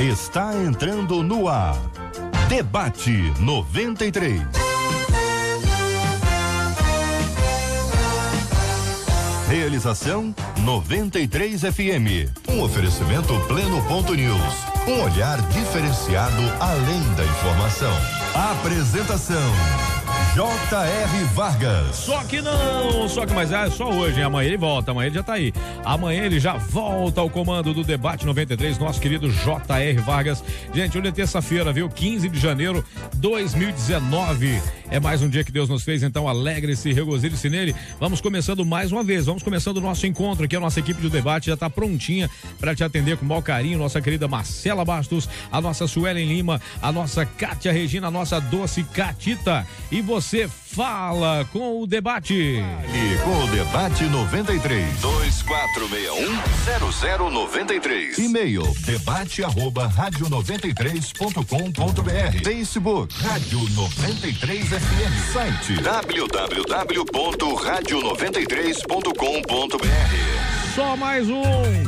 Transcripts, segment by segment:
Está entrando no ar. Debate 93. Realização 93 FM. Um oferecimento Pleno.news. Um olhar diferenciado além da informação. Apresentação J.R. Vargas. Só que mais é só hoje, hein? Amanhã ele volta, amanhã ele já tá aí. Amanhã ele já volta ao comando do Debate 93, nosso querido J.R. Vargas. Gente, hoje é terça-feira, viu? 15 de janeiro de 2019. É mais um dia que Deus nos fez, então alegre-se, regozile-se nele. Vamos começando mais uma vez, vamos começando o nosso encontro aqui. A nossa equipe de debate já está prontinha para te atender com o maior carinho. Nossa querida Marcela Bastos, a nossa Suelen Lima, a nossa Kátia Regina, a nossa doce Catita. E você fala com o debate. E com o Debate 93. 2461-0093. E-mail debate@radio93.com.br. Facebook Rádio 93 FM. Site www.radio93.com.br. Só mais um.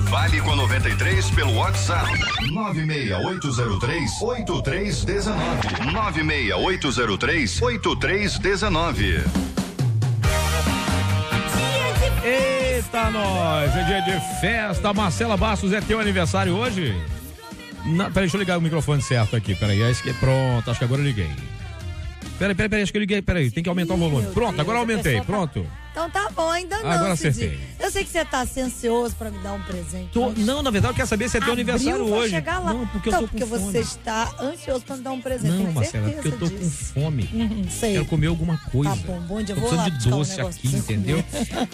Fale com 93 pelo WhatsApp 96803-8319. 96803-8319. Eita, nós! É dia de festa. Marcela Bastos, é teu aniversário hoje? Não, peraí, deixa eu ligar o microfone certo aqui. Peraí, pronto, acho que agora eu liguei. Peraí, acho que eu liguei. Peraí, tem que aumentar o volume. Pronto, agora eu aumentei. Pronto. Então tá bom, ainda não. Agora acertei. Eu sei que você tá ansioso pra me dar um presente. Não, na verdade eu quero saber se é teu aniversário hoje. Chegar lá. Não, porque então, eu tô com fome. você está ansioso pra me dar um presente. Não, Marcela, porque eu tô com fome. Sei. Quero comer alguma coisa. Tá bom dia, tô vou lá precisando de doce aqui, entendeu?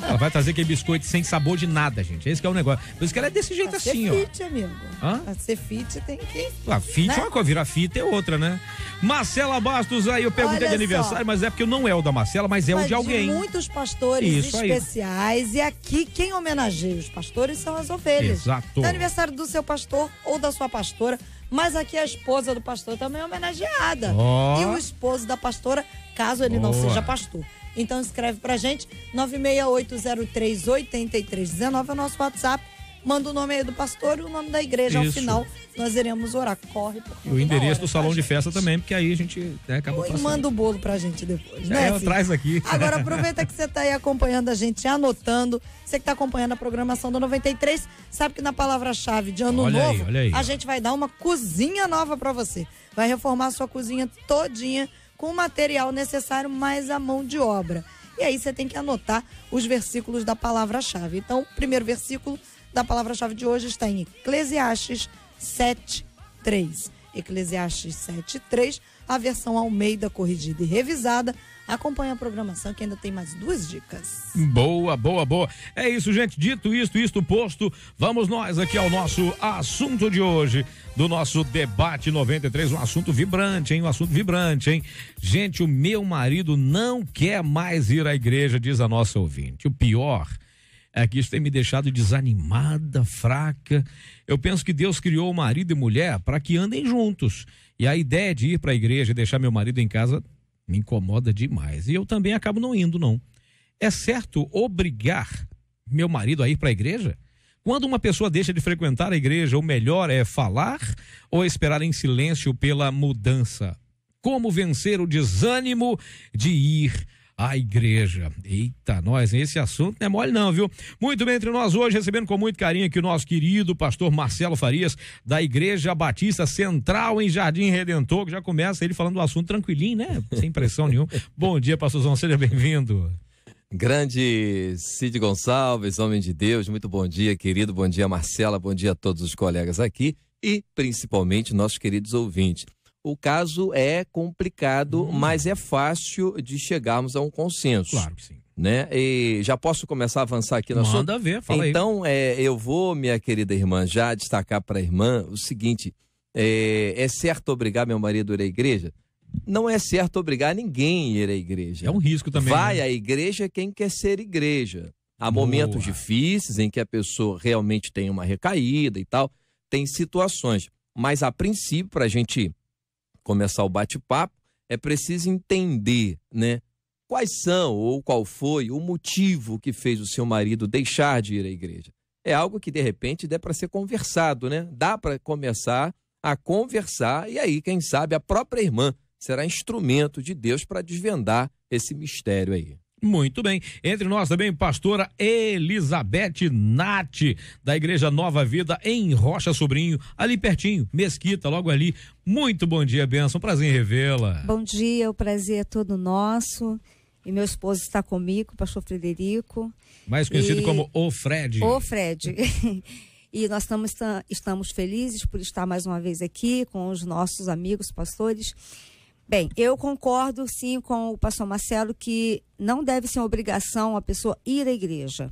Ela vai trazer aquele biscoito sem sabor de nada, gente. Esse que é o negócio. Por isso que ela é desse jeito assim, ó. Pra ser fit, amigo. Hã? Pra ser fit tem que... Fit é uma coisa, virar fita é outra, né? Marcela Bastos, aí eu perguntei de aniversário, mas é porque não é o da Marcela, mas é o de alguém. De muitos pastores especiais. E aqui quem homenageia os pastores são as ovelhas. Exato. É aniversário do seu pastor ou da sua pastora, mas aqui a esposa do pastor também é homenageada. E o esposo da pastora, caso ele não seja pastor. Então escreve pra gente, 968038319 é o nosso WhatsApp. Manda o nome aí do pastor e o nome da igreja. Ao final, nós iremos orar. Corre. E o endereço do salão de festa também, porque aí a gente acaba passando. E manda o bolo pra gente depois, né? Traz aqui. Agora aproveita que você tá aí acompanhando a gente, anotando. Você que tá acompanhando a programação do 93, sabe que na palavra-chave de ano novo, a gente vai dar uma cozinha nova pra você. Vai reformar a sua cozinha todinha com o material necessário, mais a mão de obra. E aí você tem que anotar os versículos da palavra-chave. Então, o primeiro versículo da palavra-chave de hoje está em Eclesiastes 7:3. Eclesiastes 7:3, a versão Almeida corrigida e revisada. Acompanha a programação que ainda tem mais 2 dicas. Boa. É isso, gente. Dito isto posto, vamos nós aqui ao nosso assunto de hoje, do nosso Debate 93, um assunto vibrante, hein? Gente, o meu marido não quer mais ir à igreja, diz a nossa ouvinte. O pior é que isso tem me deixado desanimada, fraca. Eu penso que Deus criou marido e mulher para que andem juntos. E a ideia de ir para a igreja e deixar meu marido em casa me incomoda demais. E eu também acabo não indo, não. É certo obrigar meu marido a ir para a igreja? Quando uma pessoa deixa de frequentar a igreja, o melhor é falar ou esperar em silêncio pela mudança? Como vencer o desânimo de ir à igreja? Eita, nós, esse assunto não é mole não, viu? Muito bem, entre nós hoje, recebendo com muito carinho aqui o nosso querido pastor Marcelo Farias, da Igreja Batista Central em Jardim Redentor, que já começa ele falando do assunto tranquilinho, né? Sem pressão nenhuma. Bom dia, pastorzão, seja bem-vindo. Grande Cid Gonçalves, homem de Deus, muito bom dia, querido, bom dia, Marcela, bom dia a todos os colegas aqui e principalmente nossos queridos ouvintes. O caso é complicado, mas é fácil de chegarmos a um consenso. Claro que sim. Né? E já posso começar a avançar aqui no assunto? Manda ver, fala aí. Então, eu vou, minha querida irmã, já destacar para a irmã o seguinte, é certo obrigar meu marido a ir à igreja? Não é certo obrigar ninguém a ir à igreja. É um risco também. Vai à igreja quem quer ser igreja. Há momentos difíceis em que a pessoa realmente tem uma recaída e tal, tem situações. Mas, a princípio, para a gente começar o bate-papo, é preciso entender, né, quais são ou qual foi o motivo que fez o seu marido deixar de ir à igreja. É algo que, de repente, dá para ser conversado, né? Dá para começar a conversar, e aí, quem sabe, a própria irmã será instrumento de Deus para desvendar esse mistério aí. Muito bem. Entre nós também, pastora Elizabeth Nati, da Igreja Nova Vida, em Rocha Sobrinho, ali pertinho, Mesquita, logo ali. Muito bom dia, bênção, prazer em revê-la. Bom dia, o prazer é todo nosso. E meu esposo está comigo, o pastor Frederico. Mais conhecido como o Fred. O Fred. E nós estamos felizes por estar mais uma vez aqui com os nossos amigos pastores. Bem, eu concordo sim com o pastor Marcelo que não deve ser uma obrigação a pessoa ir à igreja.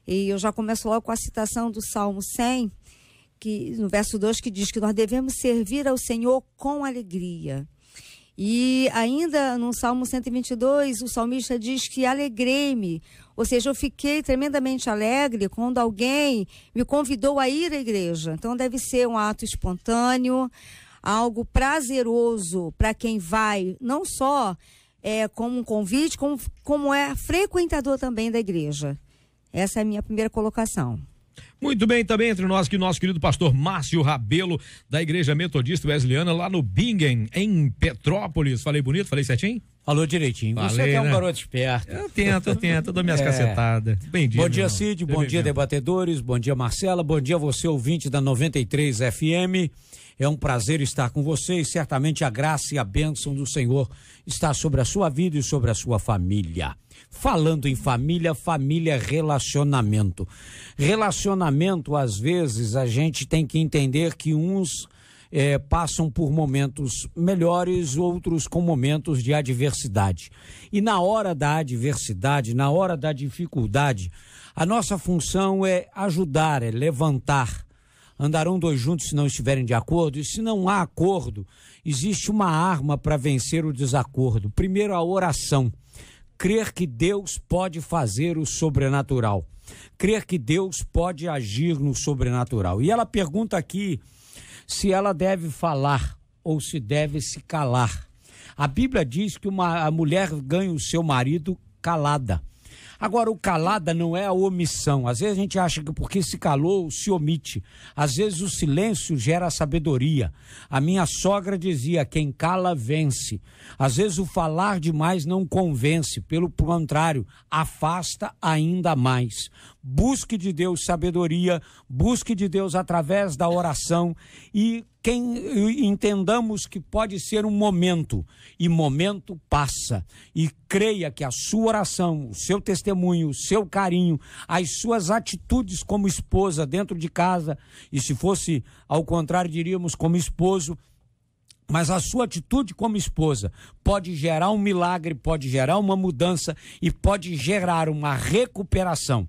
E eu já começo logo com a citação do Salmo 100, que, no verso 2, que diz que nós devemos servir ao Senhor com alegria. E ainda no Salmo 122, o salmista diz que alegrei-me, ou seja, eu fiquei tremendamente alegre quando alguém me convidou a ir à igreja. Então deve ser um ato espontâneo, algo prazeroso para quem vai, não só como um convite, como é frequentador também da igreja. Essa é a minha primeira colocação. Muito bem, também entre nós que nosso querido pastor Márcio Rabelo, da Igreja Metodista Wesleyana, lá no Bingen, em Petrópolis. Falei bonito? Falei certinho? Falou direitinho. Falei, você que é um né? Garoto esperto. Eu tento, dou minhas cacetadas. Bom dia, Cid, bom dia, debatedores, bom dia, Marcela, bom dia você, ouvinte da 93 FM. É um prazer estar com vocês. Certamente a graça e a bênção do Senhor está sobre a sua vida e sobre a sua família. Falando em família, família é relacionamento. Relacionamento, às vezes, a gente tem que entender que uns passam por momentos melhores, outros com momentos de adversidade. E na hora da adversidade, na hora da dificuldade, a nossa função é ajudar, é levantar. Andarão dois juntos se não estiverem de acordo, e se não há acordo, existe uma arma para vencer o desacordo. Primeiro, a oração. Crer que Deus pode fazer o sobrenatural. Crer que Deus pode agir no sobrenatural. E ela pergunta aqui se ela deve falar ou se deve se calar. A Bíblia diz que a mulher ganha o seu marido calada. Agora, o calada não é a omissão. Às vezes a gente acha que porque se calou, se omite. Às vezes o silêncio gera sabedoria. A minha sogra dizia, quem cala vence. Às vezes o falar demais não convence. Pelo contrário, afasta ainda mais. Busque de Deus sabedoria, busque de Deus através da oração e entendamos que pode ser um momento, e momento passa, e creia que a sua oração, o seu testemunho, o seu carinho, as suas atitudes como esposa dentro de casa, e se fosse ao contrário diríamos como esposo, mas a sua atitude como esposa pode gerar um milagre, pode gerar uma mudança e pode gerar uma recuperação.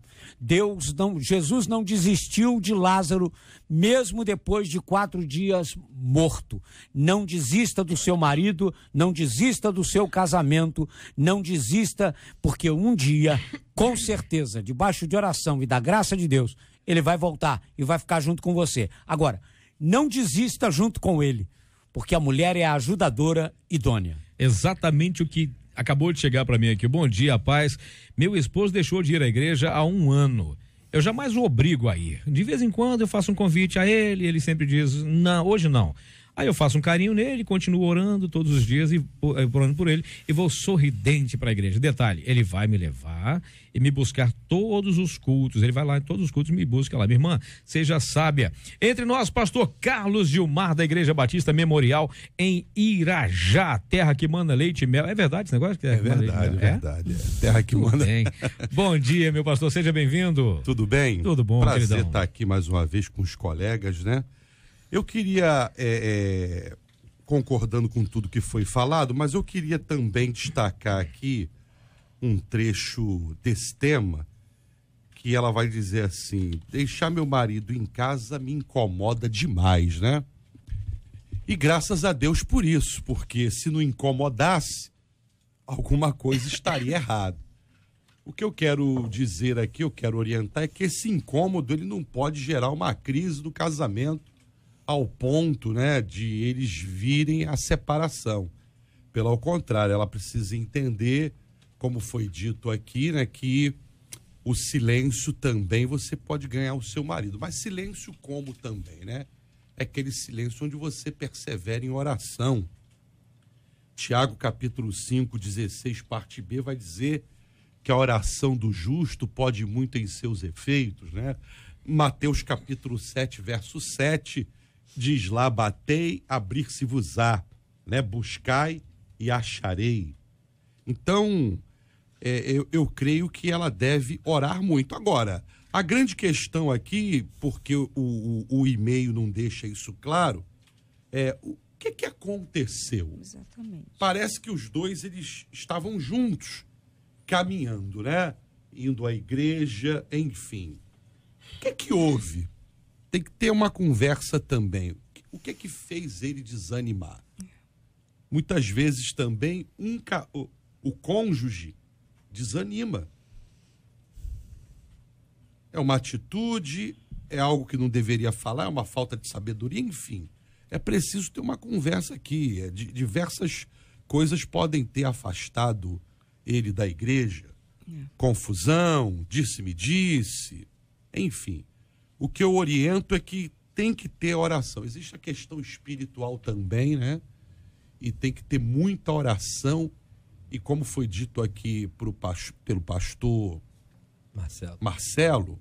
Jesus não desistiu de Lázaro, mesmo depois de 4 dias morto. Não desista do seu marido, não desista do seu casamento, não desista, porque um dia, com certeza, debaixo de oração e da graça de Deus, ele vai voltar e vai ficar junto com você. Agora, não desista junto com ele, porque a mulher é a ajudadora idônea. Exatamente o que acabou de chegar para mim aqui. Bom dia, paz. Meu esposo deixou de ir à igreja há 1 ano. Eu jamais o obrigo a ir. De vez em quando eu faço um convite a ele sempre diz, não, hoje não. Aí eu faço um carinho nele, continuo orando todos os dias e orando por ele e vou sorridente para a igreja. Detalhe, ele vai me levar e me buscar todos os cultos. Ele vai lá em todos os cultos e me busca lá. Minha irmã, seja sábia. Entre nós, pastor Carlos Gilmar, da Igreja Batista Memorial em Irajá, terra que manda leite e mel. É verdade esse negócio? É verdade, verdade. Terra que manda. Bem. Bom dia, meu pastor, seja bem-vindo. Tudo bem? Tudo bom, prazer queridão. Estar aqui mais uma vez com os colegas, né? Eu queria, concordando com tudo que foi falado, mas eu queria também destacar aqui um trecho desse tema, que ela vai dizer assim, deixar meu marido em casa me incomoda demais, né? E graças a Deus por isso, porque se não incomodasse, alguma coisa estaria errada. O que eu quero dizer aqui, eu quero orientar, é que esse incômodo ele não pode gerar uma crise do casamento, ao ponto, né, de eles virem a separação. Pelo contrário, ela precisa entender, como foi dito aqui, né, que o silêncio também você pode ganhar o seu marido. Mas silêncio como também, né? é aquele silêncio onde você persevera em oração. Tiago, capítulo 5, 16, parte B, vai dizer que a oração do justo pode muito em seus efeitos, né? Mateus, capítulo 7, verso 7, diz lá, batei, abrir-se-vos-á, né? Buscai e acharei. Então, eu creio que ela deve orar muito. Agora, a grande questão aqui, porque o e-mail não deixa isso claro, o que aconteceu? Exatamente. Parece que os dois eles estavam juntos, caminhando, né? Indo à igreja, enfim. O que houve? Tem que ter uma conversa também. O que fez ele desanimar? Muitas vezes também o cônjuge desanima. É uma atitude, é algo que não deveria falar, é uma falta de sabedoria, enfim. É preciso ter uma conversa aqui. Diversas coisas podem ter afastado ele da igreja. Confusão, disse-me-disse, enfim. O que eu oriento é que tem que ter oração. Existe a questão espiritual também, né? E tem que ter muita oração. E como foi dito aqui pelo pastor Marcelo,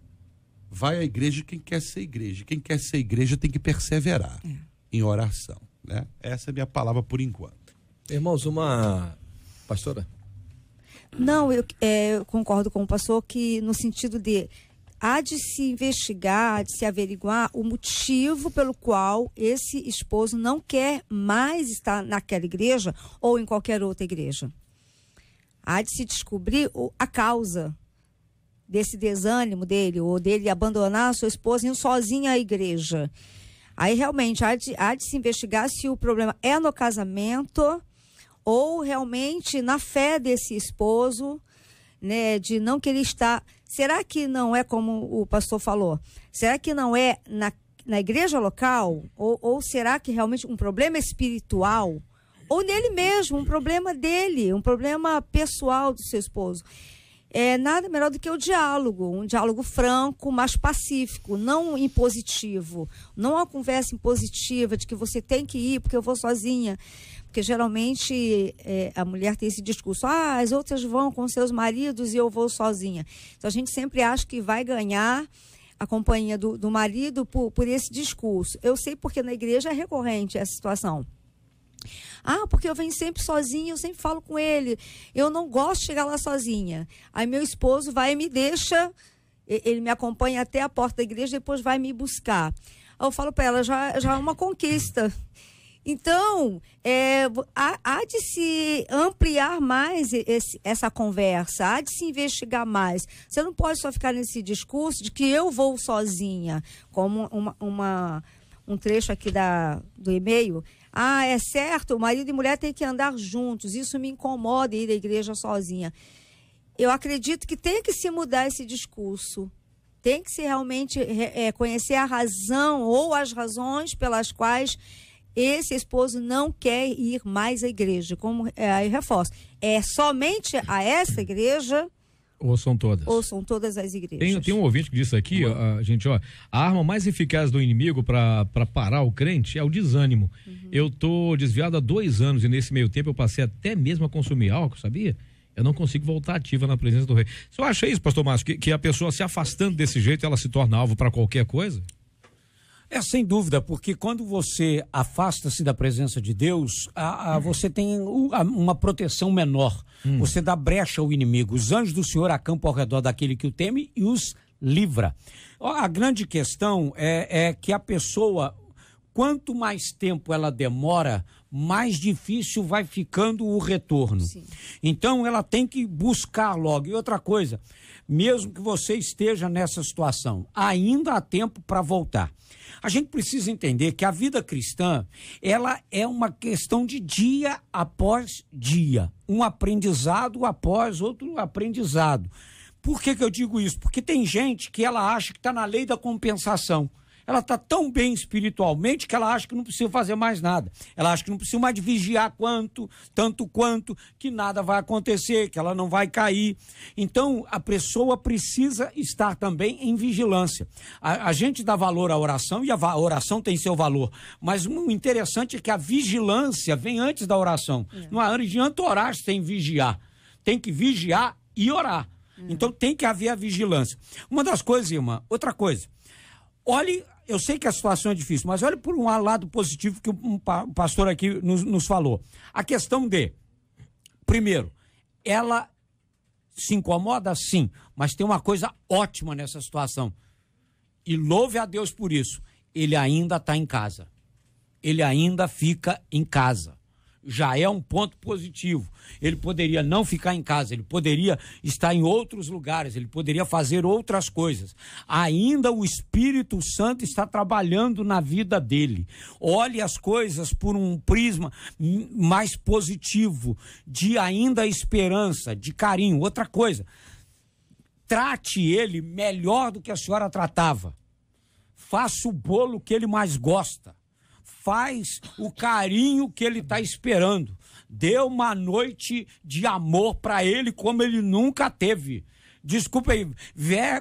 vai à igreja quem quer ser igreja. Quem quer ser igreja tem que perseverar em oração, né? Essa é a minha palavra por enquanto. Irmãos, pastora? Não, eu concordo com o pastor que no sentido de há de se investigar, há de se averiguar o motivo pelo qual esse esposo não quer mais estar naquela igreja ou em qualquer outra igreja. Há de se descobrir a causa desse desânimo dele, ou dele abandonar a sua esposa indo sozinho à igreja. Aí realmente há de se investigar se o problema é no casamento ou realmente na fé desse esposo, né, de não querer estar. Será que não é como o pastor falou? Será que não é na igreja local? Ou será que realmente um problema espiritual? Ou nele mesmo, um problema dele, um problema pessoal do seu esposo? É nada melhor do que o diálogo, um diálogo franco, mas pacífico, não impositivo. Não uma conversa impositiva de que você tem que ir porque eu vou sozinha. Porque geralmente a mulher tem esse discurso, as outras vão com seus maridos e eu vou sozinha. Então a gente sempre acha que vai ganhar a companhia do marido por esse discurso. Eu sei porque na igreja é recorrente essa situação. Porque eu venho sempre sozinha, eu sempre falo com ele. Eu não gosto de chegar lá sozinha. Aí meu esposo vai e me deixa, ele me acompanha até a porta da igreja, depois vai me buscar. Aí eu falo para ela, já é uma conquista. Então, há de se ampliar mais essa conversa, há de se investigar mais. Você não pode só ficar nesse discurso de que eu vou sozinha, como um trecho aqui do e-mail. É certo, o marido e mulher têm que andar juntos, isso me incomoda ir à igreja sozinha. Eu acredito que tem que se mudar esse discurso. Tem que se realmente conhecer a razão ou as razões pelas quais esse esposo não quer ir mais à igreja. Como aí reforço, é somente a essa igreja ou são todas? Ou são todas as igrejas? Tem um ouvinte que disse aqui, gente, a arma mais eficaz do inimigo para parar o crente é o desânimo. Eu tô desviado há 2 anos e nesse meio tempo eu passei até mesmo a consumir álcool, sabia? Eu não consigo voltar ativa na presença do rei. Você acha isso, pastor Márcio, que a pessoa se afastando desse jeito, ela se torna alvo para qualquer coisa? Sem dúvida, porque quando você afasta-se da presença de Deus, você tem uma proteção menor. Você dá brecha ao inimigo. Os anjos do Senhor acampam ao redor daquele que o teme e os livra. A grande questão é que a pessoa, quanto mais tempo ela demora, mais difícil vai ficando o retorno. Sim. Então ela tem que buscar logo. E outra coisa, mesmo que você esteja nessa situação, ainda há tempo para voltar. A gente precisa entender que a vida cristã, ela é uma questão de dia após dia, um aprendizado após outro aprendizado. Por que eu digo isso? Porque tem gente que ela acha que está na lei da compensação. Ela está tão bem espiritualmente que ela acha que não precisa fazer mais nada. Ela acha que não precisa mais de vigiar tanto quanto, que nada vai acontecer, que ela não vai cair. Então, a pessoa precisa estar também em vigilância. A gente dá valor à oração e a oração tem seu valor. Mas o interessante é que a vigilância vem antes da oração. Não adianta orar sem vigiar. Tem que vigiar e orar. Então, tem que haver a vigilância. Uma das coisas, irmã, outra coisa. Olhe, eu sei que a situação é difícil, mas olhe por um lado positivo que um pastor aqui nos falou. A questão de, primeiro, ela se incomoda, sim, mas tem uma coisa ótima nessa situação. E louve a Deus por isso. Ele ainda está em casa. Ele ainda fica em casa. Já é um ponto positivo. Ele poderia não ficar em casa, ele poderia estar em outros lugares, ele poderia fazer outras coisas. Ainda o Espírito Santo está trabalhando na vida dele. Olhe as coisas por um prisma mais positivo, de ainda esperança, de carinho. Outra coisa, trate ele melhor do que a senhora tratava. Faça o bolo que ele mais gosta. Faz o carinho que ele está esperando. Dê uma noite de amor para ele como ele nunca teve. Desculpa aí,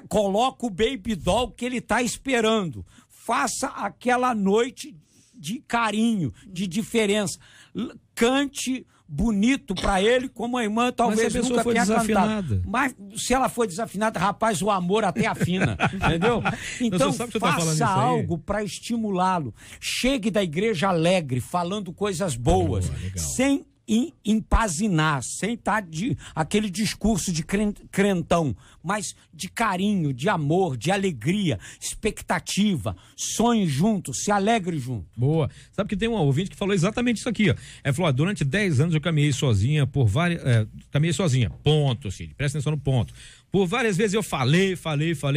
coloca o baby doll que ele está esperando. Faça aquela noite de carinho, de diferença. Cante bonito para ele, como a irmã talvez nunca tenha cantado. Mas se ela for desafinada, rapaz, o amor até afina, entendeu? Então faça algo para estimulá-lo. Chegue da igreja alegre, falando coisas boas, sem empazinar, sem estar aquele discurso de crentão, mas de carinho, de amor, de alegria, expectativa, sonhe junto, se alegre junto. Boa. Sabe que tem um ouvinte que falou exatamente isso aqui, ó. Ele falou, durante 10 anos eu caminhei sozinha por várias... caminhei sozinha, ponto, Cid, presta atenção no ponto. Por várias vezes eu falei,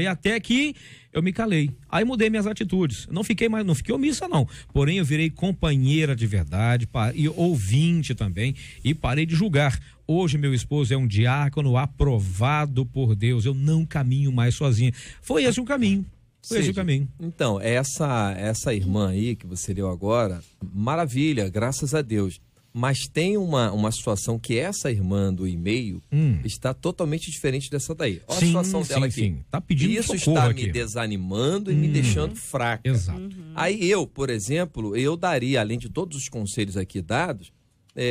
até que eu me calei. Aí mudei minhas atitudes. Não fiquei omissa, não. Porém, eu virei companheira de verdade e ouvinte também e parei de julgar. Hoje, meu esposo é um diácono aprovado por Deus. Eu não caminho mais sozinha. Foi esse o caminho. Então, essa irmã aí que você leu agora, maravilha, graças a Deus. Mas tem uma situação que essa irmã do e-mail está totalmente diferente dessa daí. Olha a situação dela aqui. Sim. Tá pedindo isso está me desanimando e me deixando fraca. Exato. Aí eu, por exemplo, eu daria, além de todos os conselhos aqui dados,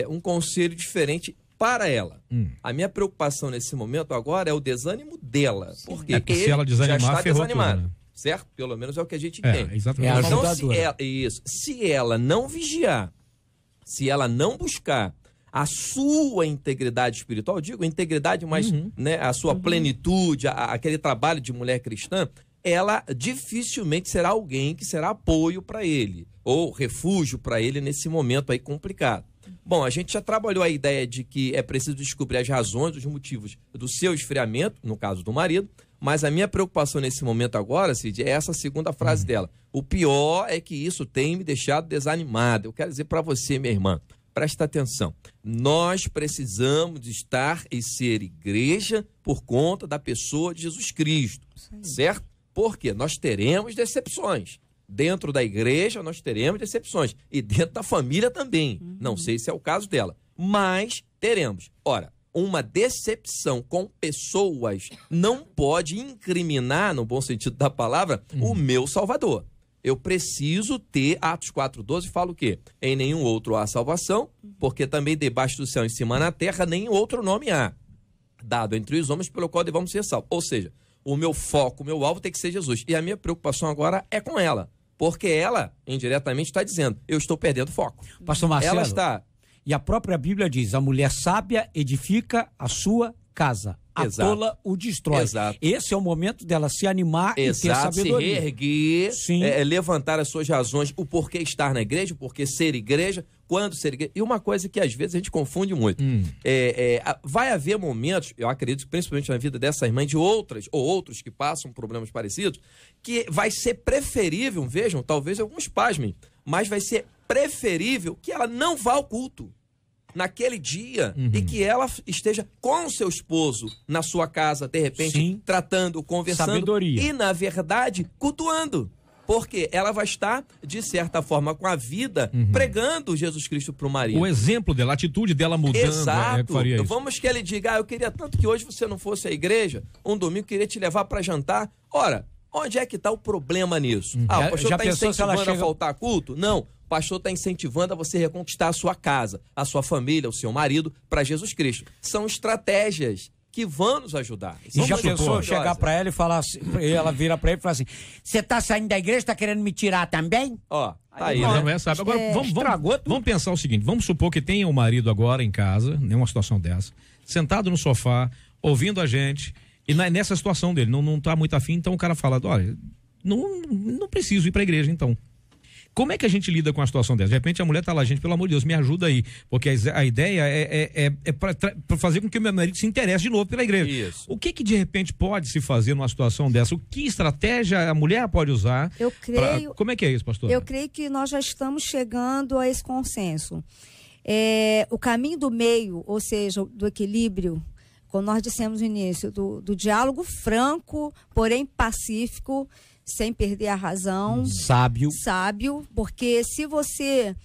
um conselho diferente para ela. A minha preocupação nesse momento agora é o desânimo dela. Porque porque se ela desanimar, já está desanimado. Tudo, né? Certo? Pelo menos é o que a gente tem. Exatamente. Então, se ela não vigiar, se ela não buscar a sua integridade espiritual, digo integridade, mas a sua plenitude, aquele trabalho de mulher cristã, ela dificilmente será alguém que será apoio para ele, ou refúgio para ele nesse momento aí complicado. Bom, a gente já trabalhou a ideia de que é preciso descobrir as razões, os motivos do seu esfriamento, no caso do marido, mas a minha preocupação nesse momento agora, Cid, é essa segunda frase dela. O pior é que isso tem me deixado desanimada. Eu quero dizer para você, minha irmã, presta atenção. Nós precisamos estar e ser igreja por conta da pessoa de Jesus Cristo, certo? Porque nós teremos decepções. Dentro da igreja nós teremos decepções. E dentro da família também. Não sei se é o caso dela, mas teremos. Ora, uma decepção com pessoas não pode incriminar, no bom sentido da palavra, o meu Salvador. Eu preciso ter, Atos 4,12 fala o quê? Em nenhum outro há salvação, porque também debaixo do céu em cima na terra, nenhum outro nome há, dado entre os homens pelo qual devamos ser salvos. Ou seja, o meu foco, o meu alvo tem que ser Jesus. E a minha preocupação agora é com ela, porque ela, indiretamente, está dizendo, eu estou perdendo foco. Pastor Marcelo, ela está... E a própria Bíblia diz, a mulher sábia edifica a sua casa. A tola o destrói. Exato. Esse é o momento dela se animar e ter sabedoria. Se reerguer, levantar as suas razões, o porquê estar na igreja, o porquê ser igreja, quando ser igreja. E uma coisa que às vezes a gente confunde muito. Vai haver momentos, eu acredito, principalmente na vida dessa irmã, de outras ou outros que passam problemas parecidos, que vai ser preferível, vejam, talvez alguns pasmem, mas vai ser preferível que ela não vá ao culto naquele dia e que ela esteja com o seu esposo na sua casa, de repente, tratando, conversando. Sabedoria. E, na verdade, cultuando. Porque ela vai estar, de certa forma, com a vida, pregando Jesus Cristo para o marido. O exemplo dela, a atitude dela mudando. Exato. Faria isso. Vamos que ele diga, eu queria tanto que hoje você não fosse à igreja, um domingo queria te levar para jantar. Ora, onde é que está o problema nisso? O pastor está incentivando a faltar culto? Não. O pastor está incentivando a você reconquistar a sua casa, a sua família, o seu marido, para Jesus Cristo. São estratégias que vão nos ajudar. E já pensou chegar para ela e falar assim, ela vira para ele e fala assim, você tá saindo da igreja, tá querendo me tirar também? Ó, tá aí, né? Não é, sabe? Agora, vamos pensar o seguinte, vamos supor que tenha um marido agora em casa, numa situação dessa, sentado no sofá, ouvindo a gente, e nessa situação dele, não tá muito afim, então o cara fala, olha, não preciso ir pra igreja, então. Como é que a gente lida com a situação dessa? De repente a mulher tá lá, gente, pelo amor de Deus, me ajuda aí. Porque a ideia é para fazer com que o meu marido se interesse de novo pela igreja. Isso. O que de repente pode se fazer numa situação dessa? Que estratégia a mulher pode usar? Eu creio... Como é que é isso, pastor? Eu creio que nós já estamos chegando a esse consenso. O caminho do meio, ou seja, do equilíbrio, como nós dissemos no início, do diálogo franco, porém pacífico, sem perder a razão. Sábio, porque se você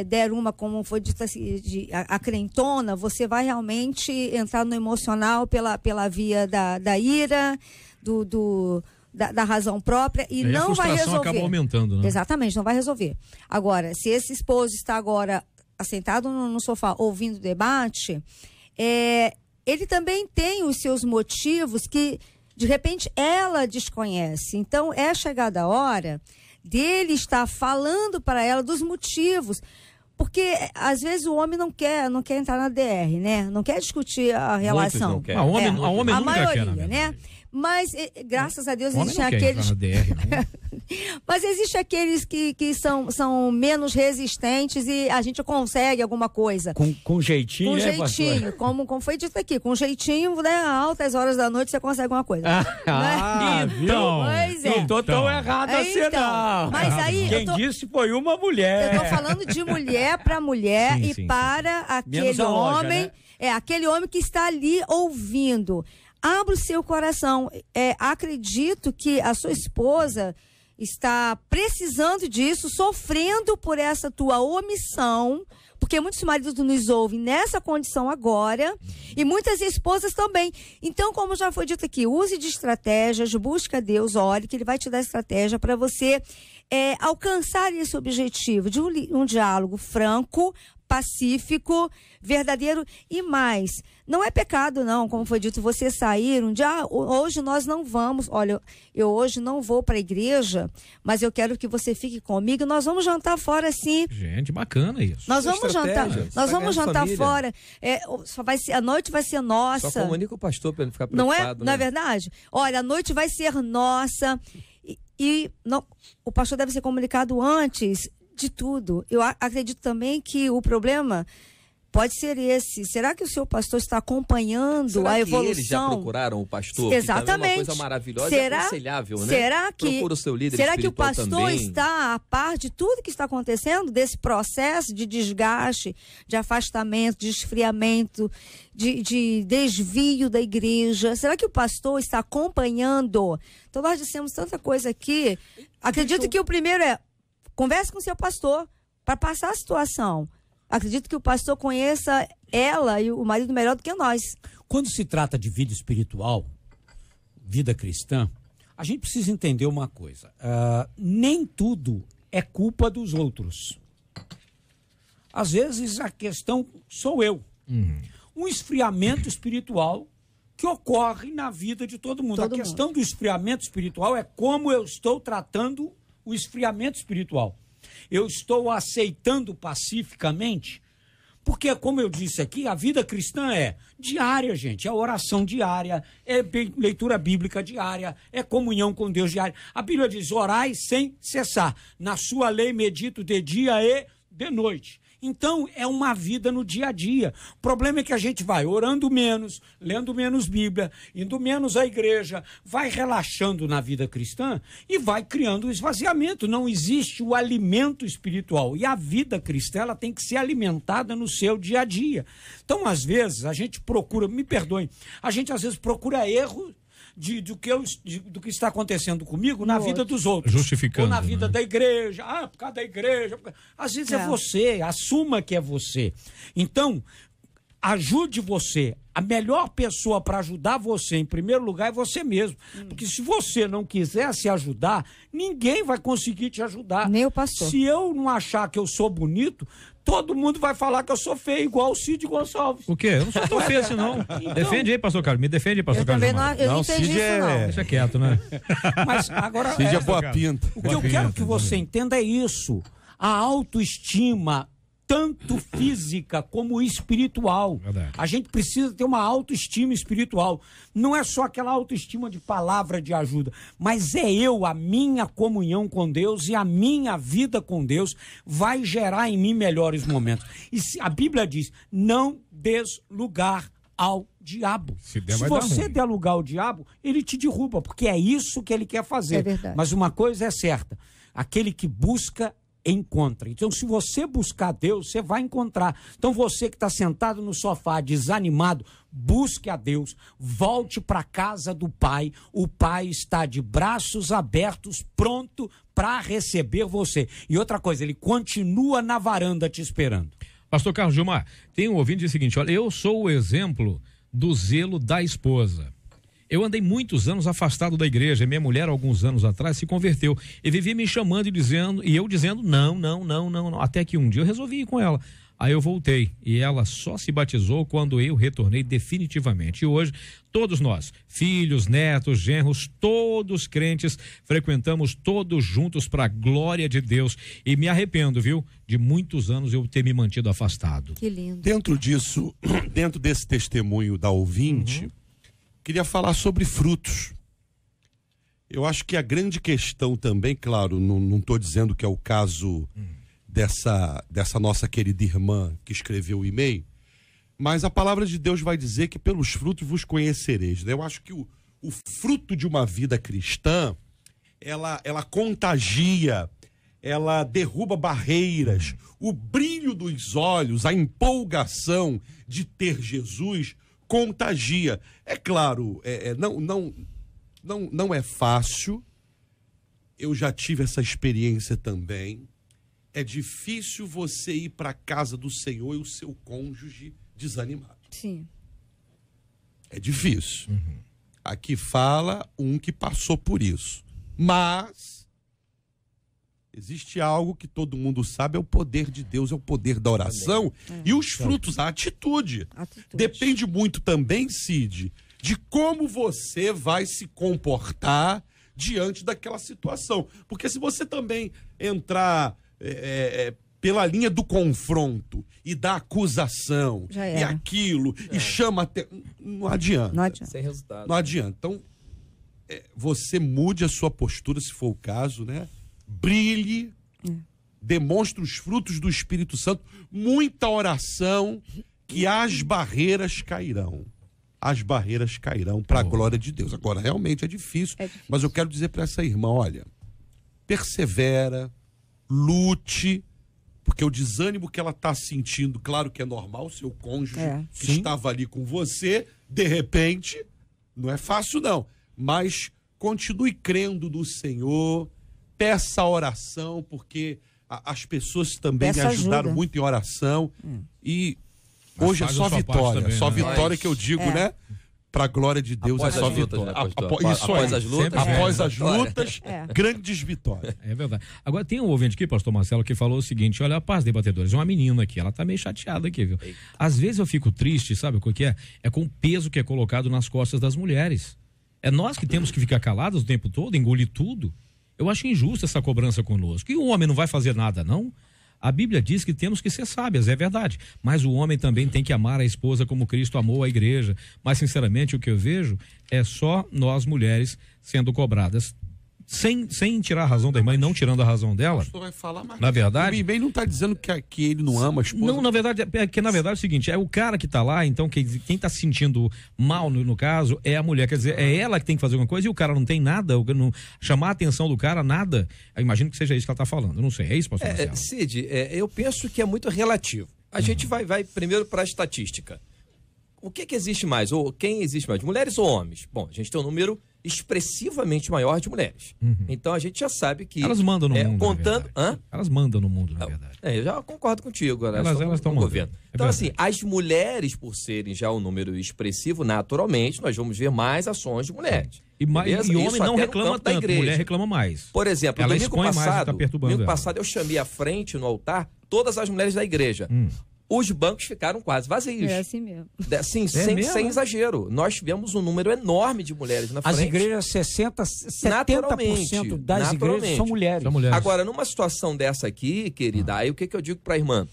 der uma, como foi dito assim, a crentona, você vai realmente entrar no emocional pela via da ira, da razão própria e não vai resolver. A frustração acaba aumentando, né? Exatamente, não vai resolver. Agora, se esse esposo está agora assentado no sofá ouvindo o debate, ele também tem os seus motivos que de repente ela desconhece. Então é chegada a hora dele estar falando para ela dos motivos. Porque às vezes o homem não quer entrar na DR, né? Não quer discutir a relação. Não quer. A homem nunca maioria, quer, né? Mas, graças a Deus, homem existem não aqueles... DR, Mas existem aqueles que são menos resistentes e a gente consegue alguma coisa. Com jeitinho, com né, jeitinho, como foi dito aqui. Com jeitinho, né? Altas horas da noite você consegue alguma coisa. Então, pois é. Não tô tão errado assim, não. Mas aí, quem disse foi uma mulher. Eu tô falando de mulher para mulher sim, para aquele homem. Né? Aquele homem que está ali ouvindo. Abra o seu coração. Acredito que a sua esposa está precisando disso, sofrendo por essa tua omissão, porque muitos maridos nos ouvem nessa condição agora, e muitas esposas também. Então, como já foi dito aqui, use de estratégias, busca Deus, ore, que Ele vai te dar estratégia para você alcançar esse objetivo de um diálogo franco, pacífico, verdadeiro e mais. Não é pecado, não, como foi dito, você sair um dia, hoje nós não vamos, olha, eu hoje não vou para a igreja, mas eu quero que você fique comigo, nós vamos jantar fora sim. Gente, bacana isso. Nós vamos jantar fora, a noite vai ser nossa. Só comunica o pastor para ele ficar preocupado. Não é verdade? Olha, a noite vai ser nossa e não, o pastor deve ser comunicado antes de tudo. Eu acredito também que o problema pode ser esse. Será que o seu pastor está acompanhando a evolução? Eles já procuraram o pastor? Exatamente. Que é uma coisa maravilhosa e aconselhável, né? Procura o seu líder será que o pastor também está a par de tudo que está acontecendo, desse processo de desgaste, de afastamento, de esfriamento, de desvio da igreja? Será que o pastor está acompanhando? Então nós dissemos tanta coisa aqui. Acredito que o primeiro converse com o seu pastor para passar a situação. Acredito que o pastor conheça ela e o marido melhor do que nós. Quando se trata de vida espiritual, vida cristã, a gente precisa entender uma coisa. Nem tudo é culpa dos outros. Às vezes a questão sou eu. Um esfriamento espiritual que ocorre na vida de todo mundo. A questão do esfriamento espiritual é como eu estou tratando o esfriamento espiritual. Eu estou aceitando pacificamente, porque, como eu disse aqui, a vida cristã é diária, gente. É oração diária, é leitura bíblica diária, é comunhão com Deus diária. A Bíblia diz, orai sem cessar. Na sua lei medito de dia e de noite. Então, é uma vida no dia a dia. O problema é que a gente vai orando menos, lendo menos Bíblia, indo menos à igreja, vai relaxando na vida cristã e vai criando o esvaziamento. Não existe o alimento espiritual. E a vida cristã, ela tem que ser alimentada no seu dia a dia. Então, às vezes, a gente procura, me perdoem, a gente às vezes procura erro do que está acontecendo comigo na vida dos outros. Justificando. Ou na vida da igreja. Por causa da igreja. Às vezes é você, assuma que é você. Então, ajude você. A melhor pessoa para ajudar você, em primeiro lugar, é você mesmo. Porque se você não quiser se ajudar, ninguém vai conseguir te ajudar. Nem o pastor. Se eu não achar que eu sou bonito, todo mundo vai falar que eu sou feio, igual o Cid Gonçalves. O quê? Eu não sou tão feio assim, não. Então, defende aí, pastor Carlos. Me defende aí, pastor Carlos. Eu não entendi Cid isso, não. Deixa quieto, né? Mas agora... Cid é boa pinta. O que eu quero que você entenda é isso. A autoestima, tanto física como espiritual. Verdade. A gente precisa ter uma autoestima espiritual. Não é só aquela autoestima de palavra de ajuda, mas é a minha comunhão com Deus e a minha vida com Deus vai gerar em mim melhores momentos. E a Bíblia diz, não des lugar ao diabo. Se você der lugar ao diabo, ele te derruba, porque é isso que ele quer fazer. É verdade. Mas uma coisa é certa, aquele que busca encontra. Então, se você buscar Deus, você vai encontrar. Então, você que está sentado no sofá, desanimado, busque a Deus, volte para a casa do Pai. O Pai está de braços abertos, pronto para receber você. E outra coisa, ele continua na varanda te esperando. Pastor Carlos Gilmar, tem um ouvinte que diz o seguinte, olha, eu sou o exemplo do zelo da esposa. Eu andei muitos anos afastado da igreja. Minha mulher, alguns anos atrás, se converteu e vivia me chamando e eu dizendo não. Até que um dia eu resolvi ir com ela. Aí eu voltei e ela só se batizou quando eu retornei definitivamente. E hoje, todos nós, filhos, netos, genros, todos crentes, frequentamos todos juntos para a glória de Deus. E me arrependo, viu, de muitos anos eu ter me mantido afastado. Que lindo. Dentro desse testemunho da ouvinte, queria falar sobre frutos. Eu acho que a grande questão também, claro, não estou dizendo que é o caso dessa nossa querida irmã que escreveu o e-mail, mas a palavra de Deus vai dizer que pelos frutos vos conhecereis. Eu acho que o fruto de uma vida cristã, ela contagia, ela derruba barreiras, o brilho dos olhos, a empolgação de ter Jesus contagia. É claro, não é fácil. Eu já tive essa experiência também. É difícil você ir para a casa do Senhor e o seu cônjuge desanimado. Sim. É difícil. Aqui fala um que passou por isso. Mas existe algo que todo mundo sabe, é o poder de Deus, é o poder da oração e os frutos, a atitude. Depende muito também, Cid, de como você vai se comportar diante daquela situação. Porque se você também entrar pela linha do confronto e da acusação e aquilo, e chama até... Não adianta. Não adianta. Sem resultado. Não adianta. Então, você mude a sua postura, se for o caso, né? Brilhe, demonstre os frutos do Espírito Santo, muita oração, que as barreiras cairão. As barreiras cairão para a glória de Deus. Agora, realmente é difícil, mas eu quero dizer para essa irmã, olha, persevera, lute, porque o desânimo que ela está sentindo, claro que é normal, seu cônjuge que estava ali com você, de repente, não é fácil não, mas continue crendo no Senhor, peça oração, porque as pessoas também me ajudaram muito em oração. E hoje é só vitória. Também, só vitória que eu digo, né? Para a glória de Deus é só vitória. Após as lutas. Após as lutas, grandes vitórias. É verdade. Agora tem um ouvinte aqui, pastor Marcelo, que falou o seguinte, olha, a paz, debatedores, uma menina aqui, ela tá meio chateada aqui, viu? Às vezes eu fico triste, sabe o que é? É com o peso que é colocado nas costas das mulheres. É nós que temos que ficar calados o tempo todo, engolir tudo. Eu acho injusta essa cobrança conosco. E o homem não vai fazer nada, não? A Bíblia diz que temos que ser sábias, é verdade. Mas o homem também tem que amar a esposa como Cristo amou a igreja. Mas, sinceramente, o que eu vejo é só nós, mulheres, sendo cobradas. Sem tirar a razão da irmã e não tirando a razão dela. Vai falar, mas na verdade, o bem não está dizendo que ele não ama a esposa. Não, na verdade é o seguinte, é o cara que está lá, então quem está se sentindo mal no caso é a mulher, quer dizer, é ela que tem que fazer alguma coisa e o cara não tem nada, não, chamar a atenção do cara, nada. Eu imagino que seja isso que ela está falando, eu não sei, é isso, pastor Marcelo? Cid, eu penso que é muito relativo. A gente vai primeiro para a estatística. O que existe mais? Ou quem existe mais? Mulheres ou homens? Bom, a gente tem um número expressivamente maior de mulheres. Então a gente já sabe que... Elas mandam no mundo, contando, elas mandam no mundo, na verdade. Eu já concordo contigo. Elas estão no governo. Então, assim, as mulheres, por serem já um número expressivo, naturalmente, nós vamos ver mais ações de mulheres. E homem não reclama tanto, mulher reclama mais. Por exemplo, ela domingo passado eu chamei à frente, no altar, todas as mulheres da igreja. Os bancos ficaram quase vazios. É assim mesmo. Sem exagero. Nós tivemos um número enorme de mulheres na frente. As igrejas, 70% das igrejas são mulheres. Agora, numa situação dessa aqui, querida, aí o que eu digo para a irmã?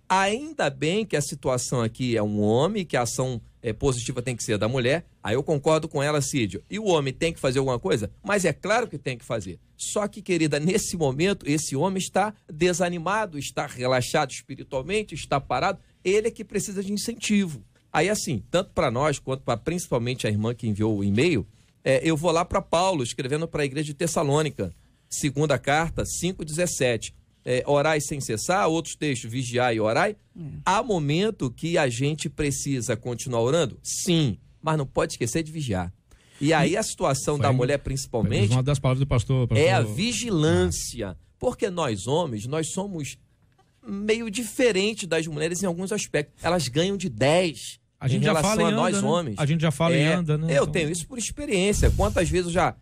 Ainda bem que a situação aqui é um homem, que a ação positiva tem que ser da mulher. Aí eu concordo com ela, Cídio. E o homem tem que fazer alguma coisa? Mas é claro que tem que fazer. Só que, querida, nesse momento, esse homem está desanimado, está relaxado espiritualmente, está parado. Ele é que precisa de incentivo. Aí, assim, tanto para nós, quanto para principalmente a irmã que enviou o e-mail, eu vou lá para Paulo, escrevendo para a igreja de Tessalônica, 2ª carta, 5:17. Orai sem cessar, outros textos, vigiai e orai. Há momento que a gente precisa continuar orando? Sim, mas não pode esquecer de vigiar. E aí a situação da mulher, principalmente, uma das palavras do pastor é a vigilância. Porque nós homens, nós somos meio diferentes das mulheres em alguns aspectos. Elas ganham de 10 em relação a nós homens. A gente já fala e anda, né? Eu tenho isso por experiência. Quantas vezes eu já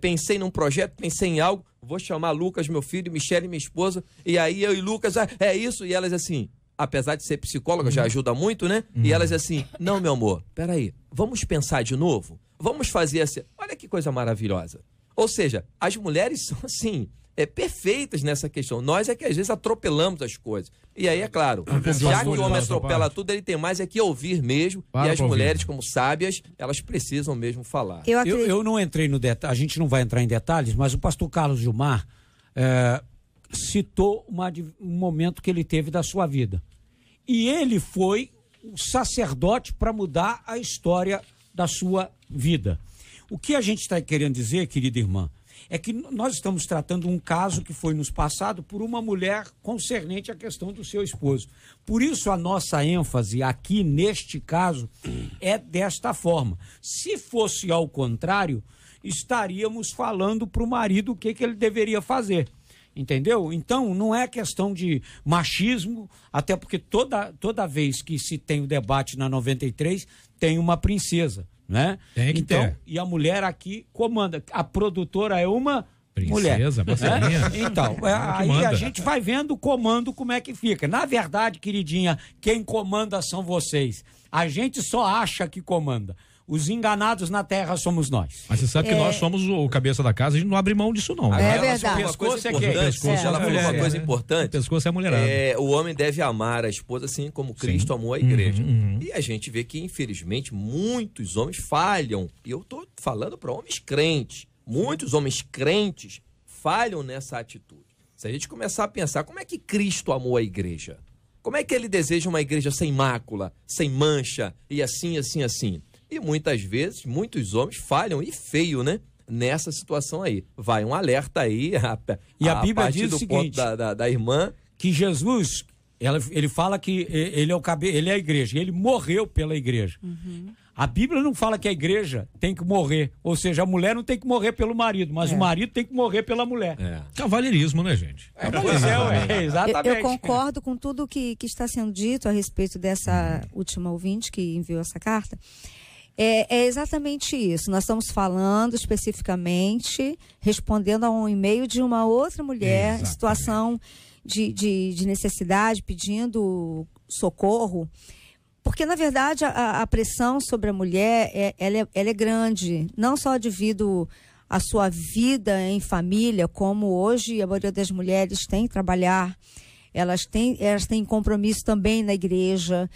pensei num projeto, pensei em algo, vou chamar Lucas, meu filho, Michele, minha esposa, e aí eu e Lucas, é isso, e elas assim, apesar de ser psicóloga, já ajuda muito, né? E elas assim, não, meu amor, peraí, vamos pensar de novo? Vamos fazer assim, olha que coisa maravilhosa. Ou seja, as mulheres são assim, perfeitas nessa questão. Nós é que às vezes atropelamos as coisas. E aí, é claro, já que o homem atropela tudo, ele tem mais que ouvir mesmo. E as mulheres, como sábias, elas precisam mesmo falar. Eu não entrei no detalhe, a gente não vai entrar em detalhes, mas o pastor Carlos Gilmar citou um momento que ele teve da sua vida. E ele foi o sacerdote para mudar a história da sua vida. O que a gente está querendo dizer, querida irmã, é que nós estamos tratando um caso que foi nos passado por uma mulher concernente à questão do seu esposo. Por isso a nossa ênfase aqui neste caso é desta forma. Se fosse ao contrário, estaríamos falando para o marido o que ele deveria fazer. Entendeu? Então, não é questão de machismo, até porque toda vez que se tem o debate na 93, tem uma princesa, né? Tem que ter. E a mulher aqui comanda. A produtora é uma princesa, mulher. Então, aí a gente vai vendo o comando como é que fica. Na verdade, queridinha, quem comanda são vocês. A gente só acha que comanda. Os enganados na terra somos nós. Mas você sabe que nós somos o cabeça da casa, a gente não abre mão disso não. É verdade. Ela falou uma coisa importante. O pescoço é a mulherada. O homem deve amar a esposa assim como Cristo amou a igreja. E a gente vê que, infelizmente, muitos homens falham. E eu estou falando para homens crentes. Muitos homens crentes falham nessa atitude. Se a gente começar a pensar, como é que Cristo amou a igreja? Como é que ele deseja uma igreja sem mácula, sem mancha, e assim, assim, assim? E muitas vezes, muitos homens falham, e feio, né? Nessa situação aí. Vai um alerta aí, e a Bíblia diz o seguinte, da irmã, que Jesus, ele fala que ele é a igreja, ele morreu pela igreja. A Bíblia não fala que a igreja tem que morrer, ou seja, a mulher não tem que morrer pelo marido, mas o marido tem que morrer pela mulher. Cavalheirismo, né, gente? Exatamente. Eu concordo com tudo que está sendo dito a respeito dessa última ouvinte que enviou essa carta. É exatamente isso. Nós estamos falando especificamente, respondendo a um e-mail de uma outra mulher, situação de necessidade, pedindo socorro. Porque, na verdade, a pressão sobre a mulher, ela é grande, não só devido à sua vida em família, como hoje a maioria das mulheres tem que trabalhar, elas têm compromisso também na igreja.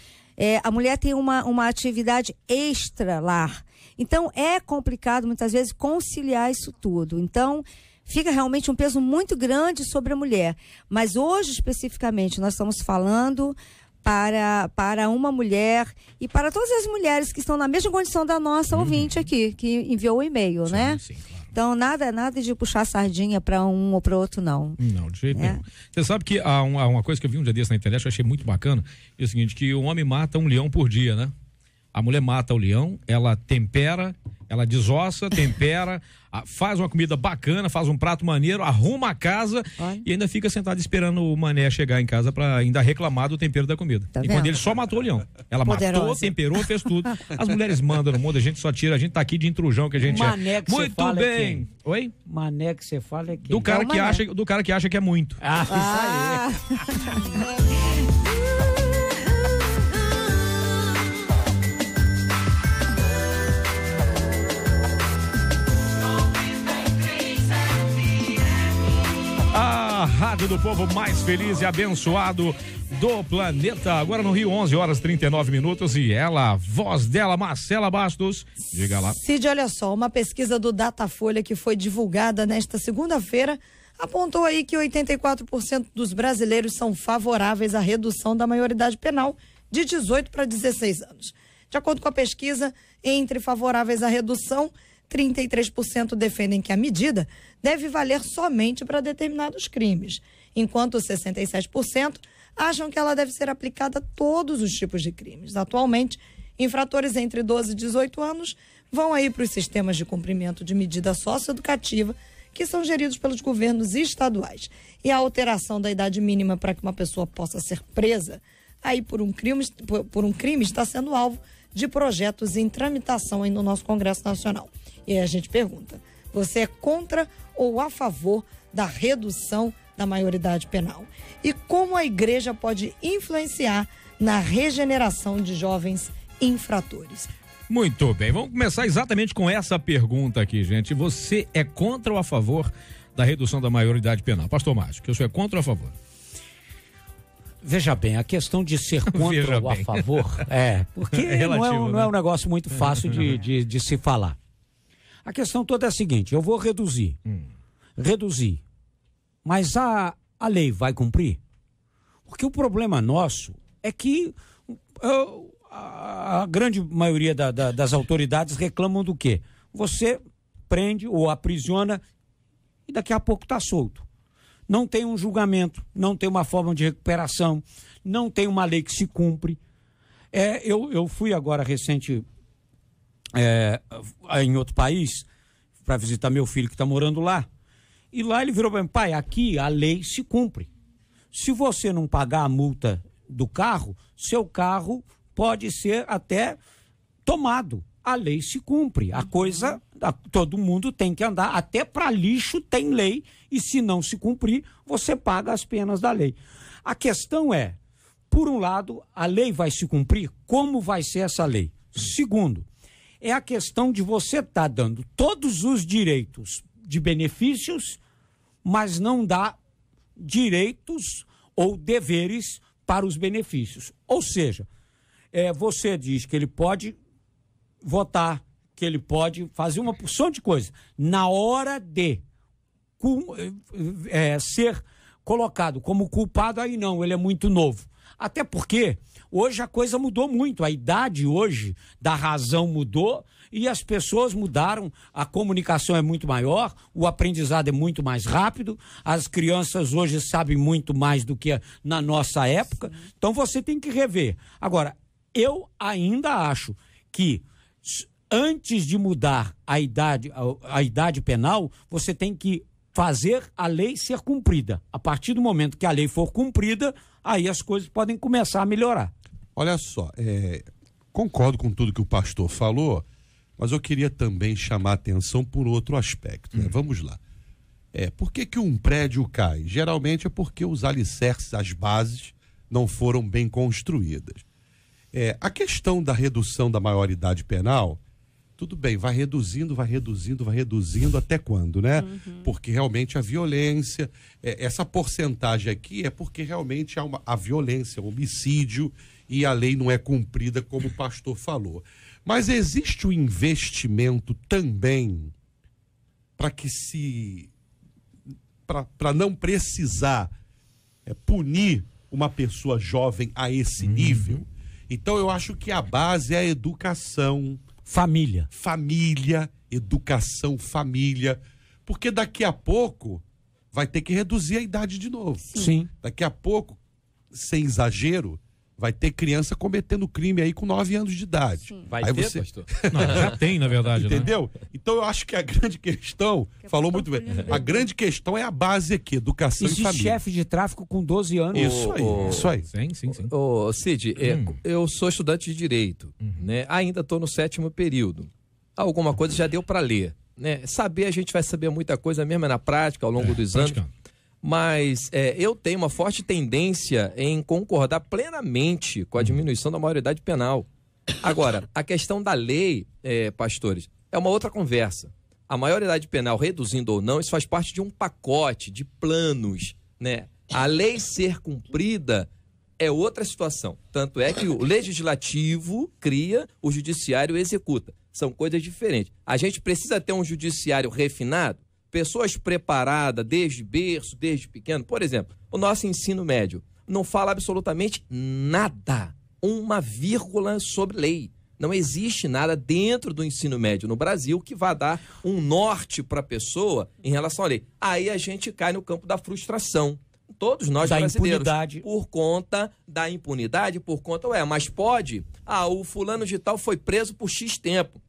A mulher tem uma atividade extra-lar. Então, é complicado, muitas vezes, conciliar isso tudo. Então, fica realmente um peso muito grande sobre a mulher. Mas hoje, especificamente, nós estamos falando para uma mulher e para todas as mulheres que estão na mesma condição da nossa ouvinte aqui, que enviou o e-mail, né? Sim, claro. Então, nada de puxar sardinha para um ou para outro, não. Não, de jeito nenhum. Você sabe que há uma coisa que eu vi um dia desse na internet, eu achei muito bacana, é o seguinte, que o homem mata um leão por dia, né? A mulher mata o leão, ela tempera, ela desossa, tempera, faz uma comida bacana, faz um prato maneiro, arruma a casa e ainda fica sentada esperando o mané chegar em casa pra ainda reclamar do tempero da comida. Tá Enquanto vendo? ele só matou o leão. Ela Poderosa. matou, temperou, fez tudo. As mulheres mandam no mundo, a gente só tira, a gente tá aqui de intrujão que a gente Mané que Muito você fala bem. É quem? Oi? Mané que você fala é quem? Do cara, É o que mané. acha, do cara que acha que é muito. Isso aí. A rádio do povo mais feliz e abençoado do planeta. Agora no Rio, 11h39 e ela, a voz dela, Marcela Bastos. Diga lá. Cid, olha só, uma pesquisa do Datafolha que foi divulgada nesta segunda-feira apontou aí que 84% dos brasileiros são favoráveis à redução da maioridade penal de 18 para 16 anos. De acordo com a pesquisa, entre favoráveis à redução, 33% defendem que a medida deve valer somente para determinados crimes, enquanto 67% acham que ela deve ser aplicada a todos os tipos de crimes. Atualmente, infratores entre 12 e 18 anos vão aí para os sistemas de cumprimento de medida socioeducativa, que são geridos pelos governos estaduais. E a alteração da idade mínima para que uma pessoa possa ser presa aí por um crime está sendo alvo de projetos em tramitação aí no nosso Congresso Nacional. E aí a gente pergunta, você é contra ou a favor da redução da maioridade penal? E como a igreja pode influenciar na regeneração de jovens infratores? Muito bem, vamos começar exatamente com essa pergunta aqui, gente. Você é contra ou a favor da redução da maioridade penal? Pastor Márcio, que o senhor é contra ou a favor? Veja bem, a questão de ser contra ou a favor porque É relativo, não é um negócio muito fácil de se falar. A questão toda é a seguinte, eu vou reduzir, mas a lei vai cumprir? Porque o problema nosso é que a grande maioria das autoridades reclamam do quê? Você prende ou aprisiona e daqui a pouco está solto. Não tem um julgamento, não tem uma forma de recuperação, não tem uma lei que se cumpre. Eu fui agora recente em outro país para visitar meu filho que está morando lá. E lá ele virou para mim, pai, aqui a lei se cumpre. Se você não pagar a multa do carro, seu carro pode ser até tomado. A lei se cumpre. A coisa, todo mundo tem que andar. Até para lixo tem lei. E se não se cumprir, você paga as penas da lei. A questão é, por um lado, a lei vai se cumprir? Como vai ser essa lei? Segundo, é a questão de você estar dando todos os direitos de benefícios, mas não dá direitos ou deveres para os benefícios. Ou seja, você diz que ele pode votar, que ele pode fazer uma porção de coisas. Na hora de ser colocado como culpado, aí não, ele é muito novo. Até porque hoje a coisa mudou muito, a idade hoje da razão mudou e as pessoas mudaram, a comunicação é muito maior, o aprendizado é muito mais rápido, as crianças hoje sabem muito mais do que na nossa época, então você tem que rever. Agora, eu ainda acho que antes de mudar a idade penal, você tem que fazer a lei ser cumprida. A partir do momento que a lei for cumprida, aí as coisas podem começar a melhorar. Olha só, concordo com tudo que o pastor falou, mas eu queria também chamar a atenção por outro aspecto. Né? Vamos lá. Por que um prédio cai? Geralmente é porque os alicerces, as bases, não foram bem construídas. A questão da redução da maioridade penal, tudo bem, vai reduzindo, até quando, né? Porque realmente a violência, essa porcentagem aqui é porque realmente há a violência, o homicídio, e a lei não é cumprida, como o pastor falou. Mas existe um investimento também para não precisar punir uma pessoa jovem a esse nível. Então eu acho que a base é a educação. Família, educação, família. Porque daqui a pouco vai ter que reduzir a idade de novo. Sim. Daqui a pouco, sem exagero, vai ter criança cometendo crime aí com 9 anos de idade. Sim. Vai aí ter, você... pastor? Não, já tem, na verdade. Entendeu? Né? Então eu acho que a grande questão, falou muito bem, a grande questão é a base aqui, educação e família. Chefe de tráfico com 12 anos. Isso aí. Sim. Ô, Cid, eu sou estudante de Direito, né? Ainda estou no 7º período. Alguma coisa já deu para ler, né? Saber, a gente vai saber muita coisa mesmo na prática, ao longo dos anos. Mas eu tenho uma forte tendência em concordar plenamente com a diminuição da maioridade penal. Agora, a questão da lei, pastores, é uma outra conversa. A maioridade penal, reduzindo ou não, isso faz parte de um pacote de planos, né? A lei ser cumprida é outra situação. Tanto é que o legislativo cria, o judiciário executa. São coisas diferentes. A gente precisa ter um judiciário refinado, pessoas preparadas desde berço, desde pequeno. Por exemplo, o nosso ensino médio não fala absolutamente nada, uma vírgula sobre lei. Não existe nada dentro do ensino médio no Brasil que vá dar um norte para a pessoa em relação à lei. Aí a gente cai no campo da frustração. Todos nós brasileiros, por conta da impunidade, por conta, mas pode? O fulano de tal foi preso por X tempo.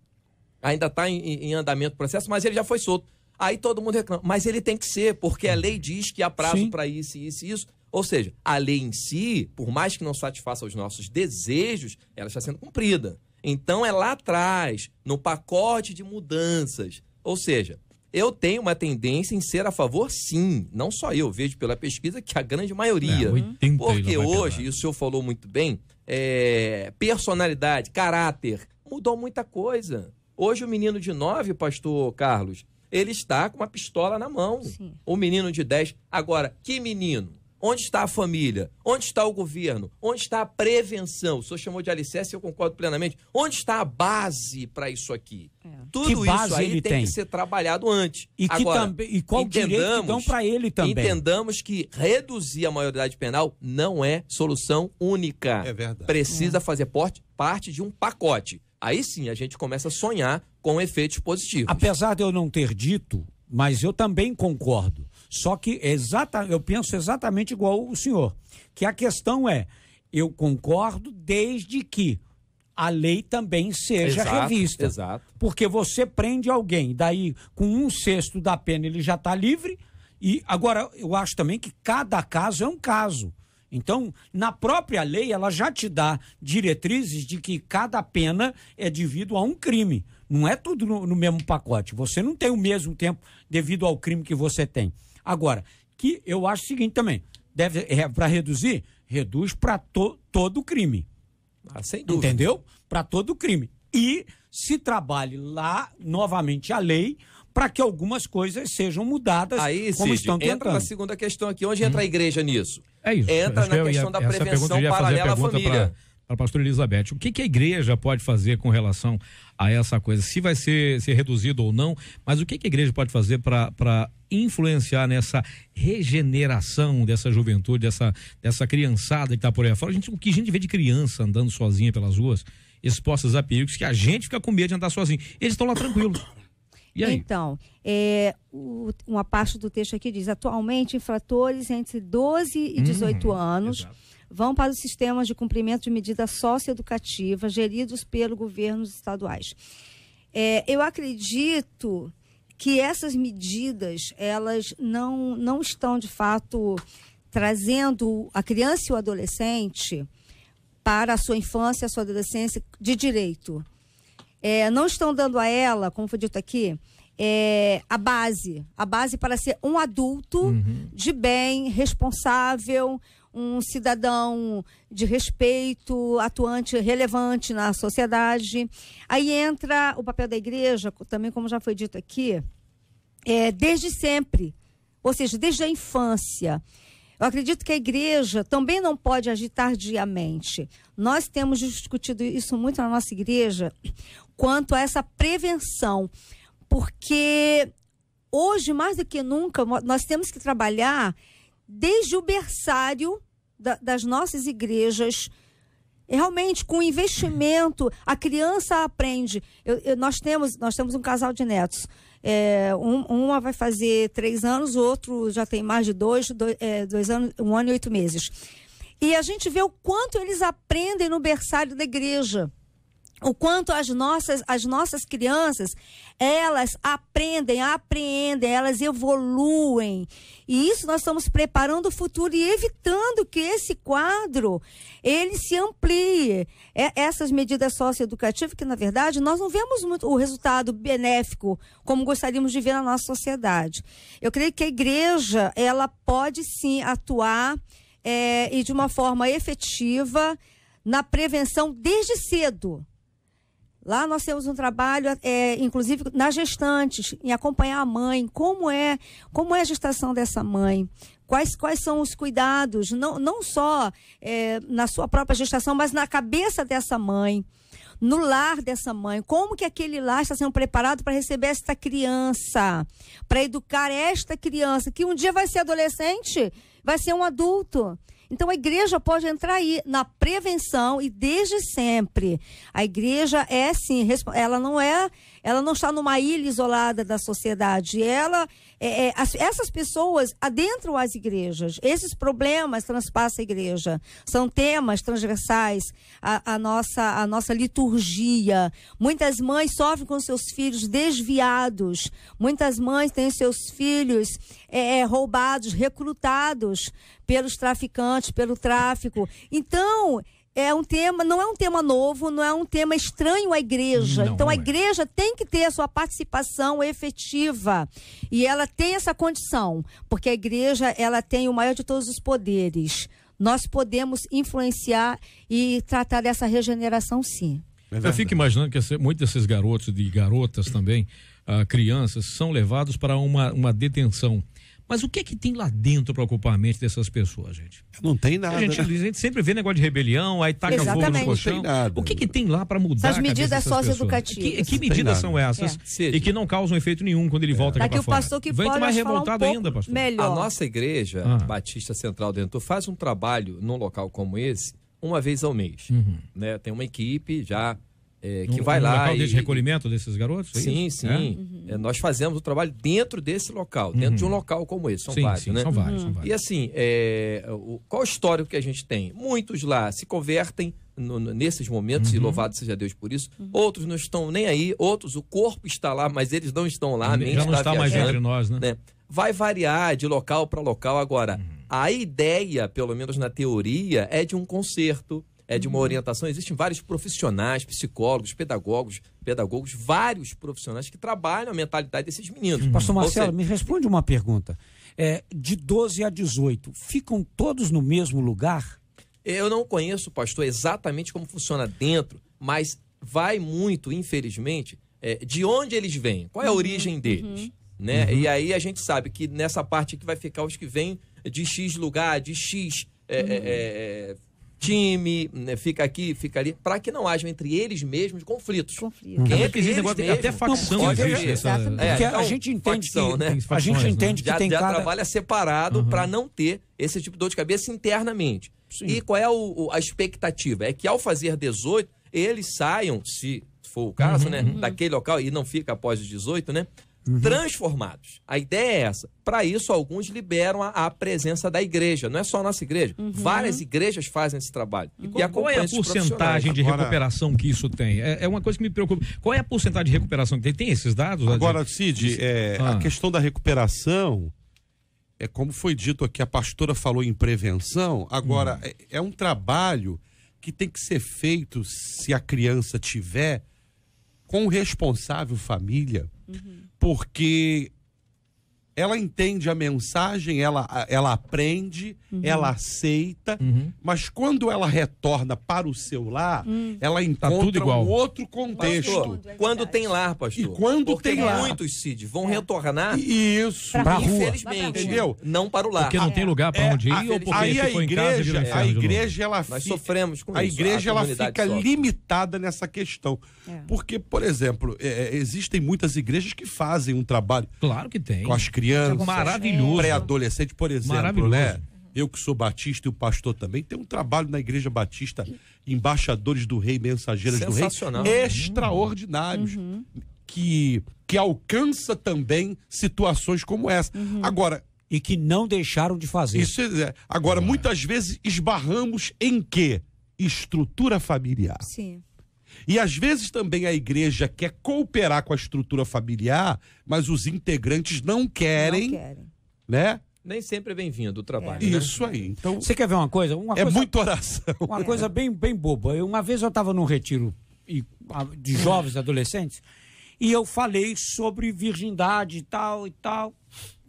Ainda está em andamento o processo, mas ele já foi solto. Aí todo mundo reclama, mas ele tem que ser, porque a lei diz que há prazo para isso, isso e isso. Ou seja, a lei em si, por mais que não satisfaça os nossos desejos, ela está sendo cumprida. Então é lá atrás, no pacote de mudanças. Ou seja, eu tenho uma tendência em ser a favor, sim. Não só eu, vejo pela pesquisa que a grande maioria. Porque hoje, e o senhor falou muito bem, personalidade, caráter, mudou muita coisa. Hoje o menino de 9, pastor Carlos, ele está com uma pistola na mão. Sim. O menino de 10. Agora, que menino? Onde está a família? Onde está o governo? Onde está a prevenção? O senhor chamou de alicerce, eu concordo plenamente. Onde está a base para isso aqui? Tudo isso aí tem que ser trabalhado antes. Agora, e qual direito que dão para ele também? Entendamos que reduzir a maioridade penal não é solução única. É verdade. Precisa fazer parte de um pacote. Aí sim a gente começa a sonhar com efeitos positivos. Apesar de eu não ter dito, mas eu também concordo. Só que eu penso exatamente igual o senhor. Que a questão é, eu concordo desde que a lei também seja revista. Exato. Porque você prende alguém, daí com 1/6 da pena ele já está livre. E agora eu acho também que cada caso é um caso. Então, na própria lei, ela já te dá diretrizes de que cada pena é devido a um crime. Não é tudo no mesmo pacote. Você não tem o mesmo tempo devido ao crime que você tem. Agora, que eu acho o seguinte também, para reduzir, reduz para todo o crime. Sem dúvida. Entendeu? Para todo o crime. E se trabalhe lá, novamente, a lei, para que algumas coisas sejam mudadas. Aí, como Cid, estão tentando. Entra na segunda questão aqui. Onde entra a igreja nisso? É isso. Entra na questão da prevenção paralela à família. Para a pastora Elizabeth, o que a igreja pode fazer com relação a essa coisa? Se vai ser reduzido ou não, mas o que a igreja pode fazer para influenciar nessa regeneração dessa juventude, dessa criançada que está por aí fora? O que a gente vê de criança andando sozinha pelas ruas, expostas a perigos, que a gente fica com medo de andar sozinho. Eles estão lá tranquilos. E aí? Então, uma parte do texto aqui diz, atualmente infratores entre 12 e 18 anos vão para os sistemas de cumprimento de medidas socioeducativas geridos pelo governos estaduais. Eu acredito que essas medidas, elas não estão, de fato, trazendo a criança e o adolescente para a sua infância, a sua adolescência, de direito. Não estão dando a ela, como foi dito aqui, a base para ser um adulto de bem, responsável, um cidadão de respeito, atuante, relevante na sociedade. Aí entra o papel da igreja, também como já foi dito aqui, desde sempre, ou seja, desde a infância. Eu acredito que a igreja também não pode agir tardiamente. Nós temos discutido isso muito na nossa igreja, quanto a essa prevenção, porque hoje, mais do que nunca, nós temos que trabalhar desde o berçário das nossas igrejas, realmente com investimento. A criança aprende. Nós temos um casal de netos. Uma vai fazer 3 anos, o outro já tem mais de 2 anos, 1 ano e 8 meses. E a gente vê o quanto eles aprendem no berçário da igreja. O quanto as nossas crianças, elas aprendem, apreendem, elas evoluem. E isso nós estamos preparando o futuro e evitando que esse quadro, ele se amplie. Essas medidas socioeducativas, que na verdade nós não vemos muito o resultado benéfico como gostaríamos de ver na nossa sociedade. Eu creio que a igreja, ela pode sim atuar e de uma forma efetiva na prevenção desde cedo. Lá nós temos um trabalho, inclusive nas gestantes, em acompanhar a mãe, como é a gestação dessa mãe, quais são os cuidados, não só na sua própria gestação, mas na cabeça dessa mãe, no lar dessa mãe, como que aquele lar está sendo preparado para receber esta criança, para educar esta criança, que um dia vai ser adolescente, vai ser um adulto. Então, a igreja pode entrar aí na prevenção e desde sempre. A igreja é, sim, ela não está numa ilha isolada da sociedade. Essas pessoas adentram as igrejas. Esses problemas transpassam a igreja. São temas transversais à nossa liturgia. Muitas mães sofrem com seus filhos desviados. Muitas mães têm seus filhos roubados, recrutados pelos traficantes, pelo tráfico. Então, não é um tema novo, não é um tema estranho à igreja. Então, a igreja tem que ter a sua participação efetiva. E ela tem essa condição, porque a igreja, ela tem o maior de todos os poderes. Nós podemos influenciar e tratar dessa regeneração, sim. Eu fico imaginando que muitos desses garotos e garotas também, crianças, são levados para uma detenção. Mas o que é que tem lá dentro para ocupar a mente dessas pessoas, gente? Não tem nada. A gente sempre vê negócio de rebelião, aí taca fogo no colchão. O que tem lá para mudar as medidas socioeducativas? Que medidas são essas? E que não causam efeito nenhum quando ele volta aqui para fora. O pastor que vem pode mais revoltado ainda, pastor. Melhor. A nossa igreja, Batista Central do Redentor, faz um trabalho num local como esse, uma vez ao mês. Né? Tem uma equipe já que vai lá. Local de recolhimento desses garotos? Sim. Nós fazemos o trabalho dentro desse local, dentro de um local como esse. São vários, né? São vários. E assim, qual o histórico que a gente tem? Muitos lá se convertem nesses momentos, e louvado seja Deus por isso. Outros não estão nem aí, outros o corpo está lá, mas eles não estão lá, nem já não está mais entre nós, né? Vai variar de local para local. Agora, a ideia, pelo menos na teoria, é de um concerto, de uma orientação. Existem vários profissionais, psicólogos, pedagogos, vários profissionais que trabalham a mentalidade desses meninos. Pastor Marcelo, me responde uma pergunta. De 12 a 18, ficam todos no mesmo lugar? Eu não conheço, pastor, exatamente como funciona dentro, mas vai muito, infelizmente, de onde eles vêm. Qual é a origem deles? Né? E aí a gente sabe que nessa parte aqui vai ficar os que vêm de X lugar, de X time, né? Fica aqui, fica ali, para que não haja entre eles mesmos conflitos. Até facção existe. Porque a gente entende facção, né? A gente entende que tem já trabalha separado para não ter esse tipo de dor de cabeça internamente. Sim. E qual é a expectativa? É que ao fazer 18, eles saiam, se for o caso, né, daquele local e não fica após os 18, né? Transformados. A ideia é essa. Para isso, alguns liberam a presença da igreja. Não é só a nossa igreja. Várias igrejas fazem esse trabalho. E qual é a porcentagem de recuperação que isso tem? É uma coisa que me preocupa. Qual é a porcentagem de recuperação que tem? Tem esses dados? Agora, Cid, a questão da recuperação, como foi dito aqui, a pastora falou em prevenção. Agora, é um trabalho que tem que ser feito, se a criança tiver, com o responsável família, porque ela entende a mensagem, ela aprende, ela aceita, mas quando ela retorna para o seu lar, ela encontra um outro contexto. Pastor, quando tem lar, pastor. E quando tem lar. Muitos, Cid, vão retornar. Isso. Pra rua. Infelizmente. Entendeu? Não para o lar. Porque não tem lugar para onde ir ou porque aí ficou em casa e a igreja, ela Nós fica, sofremos com a isso. igreja ela fica sofre. limitada nessa questão. Porque, por exemplo, existem muitas igrejas que fazem um trabalho. Claro que tem. Com as crianças. Maravilhoso. Pré-adolescente, por exemplo, né? Eu que sou batista e o pastor também, tem um trabalho na Igreja Batista, embaixadores do rei, mensageiros do rei, extraordinários, que alcança também situações como essa. Agora, e que não deixaram de fazer. Isso é. Agora, muitas vezes esbarramos em quê? Estrutura familiar. Sim. E às vezes também a igreja quer cooperar com a estrutura familiar, mas os integrantes não querem. Né? Nem sempre é bem-vindo o trabalho. Isso aí. Então, você quer ver uma coisa? Muita oração. Uma coisa bem boba. Uma vez eu estava num retiro de jovens adolescentes e eu falei sobre virgindade e tal e tal.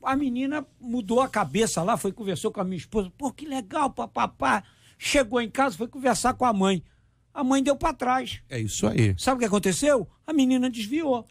A menina mudou a cabeça lá, conversou com a minha esposa. Pô, que legal, papapá. Chegou em casa, foi conversar com a mãe. A mãe deu para trás. É isso aí. Sabe o que aconteceu? A menina desviou.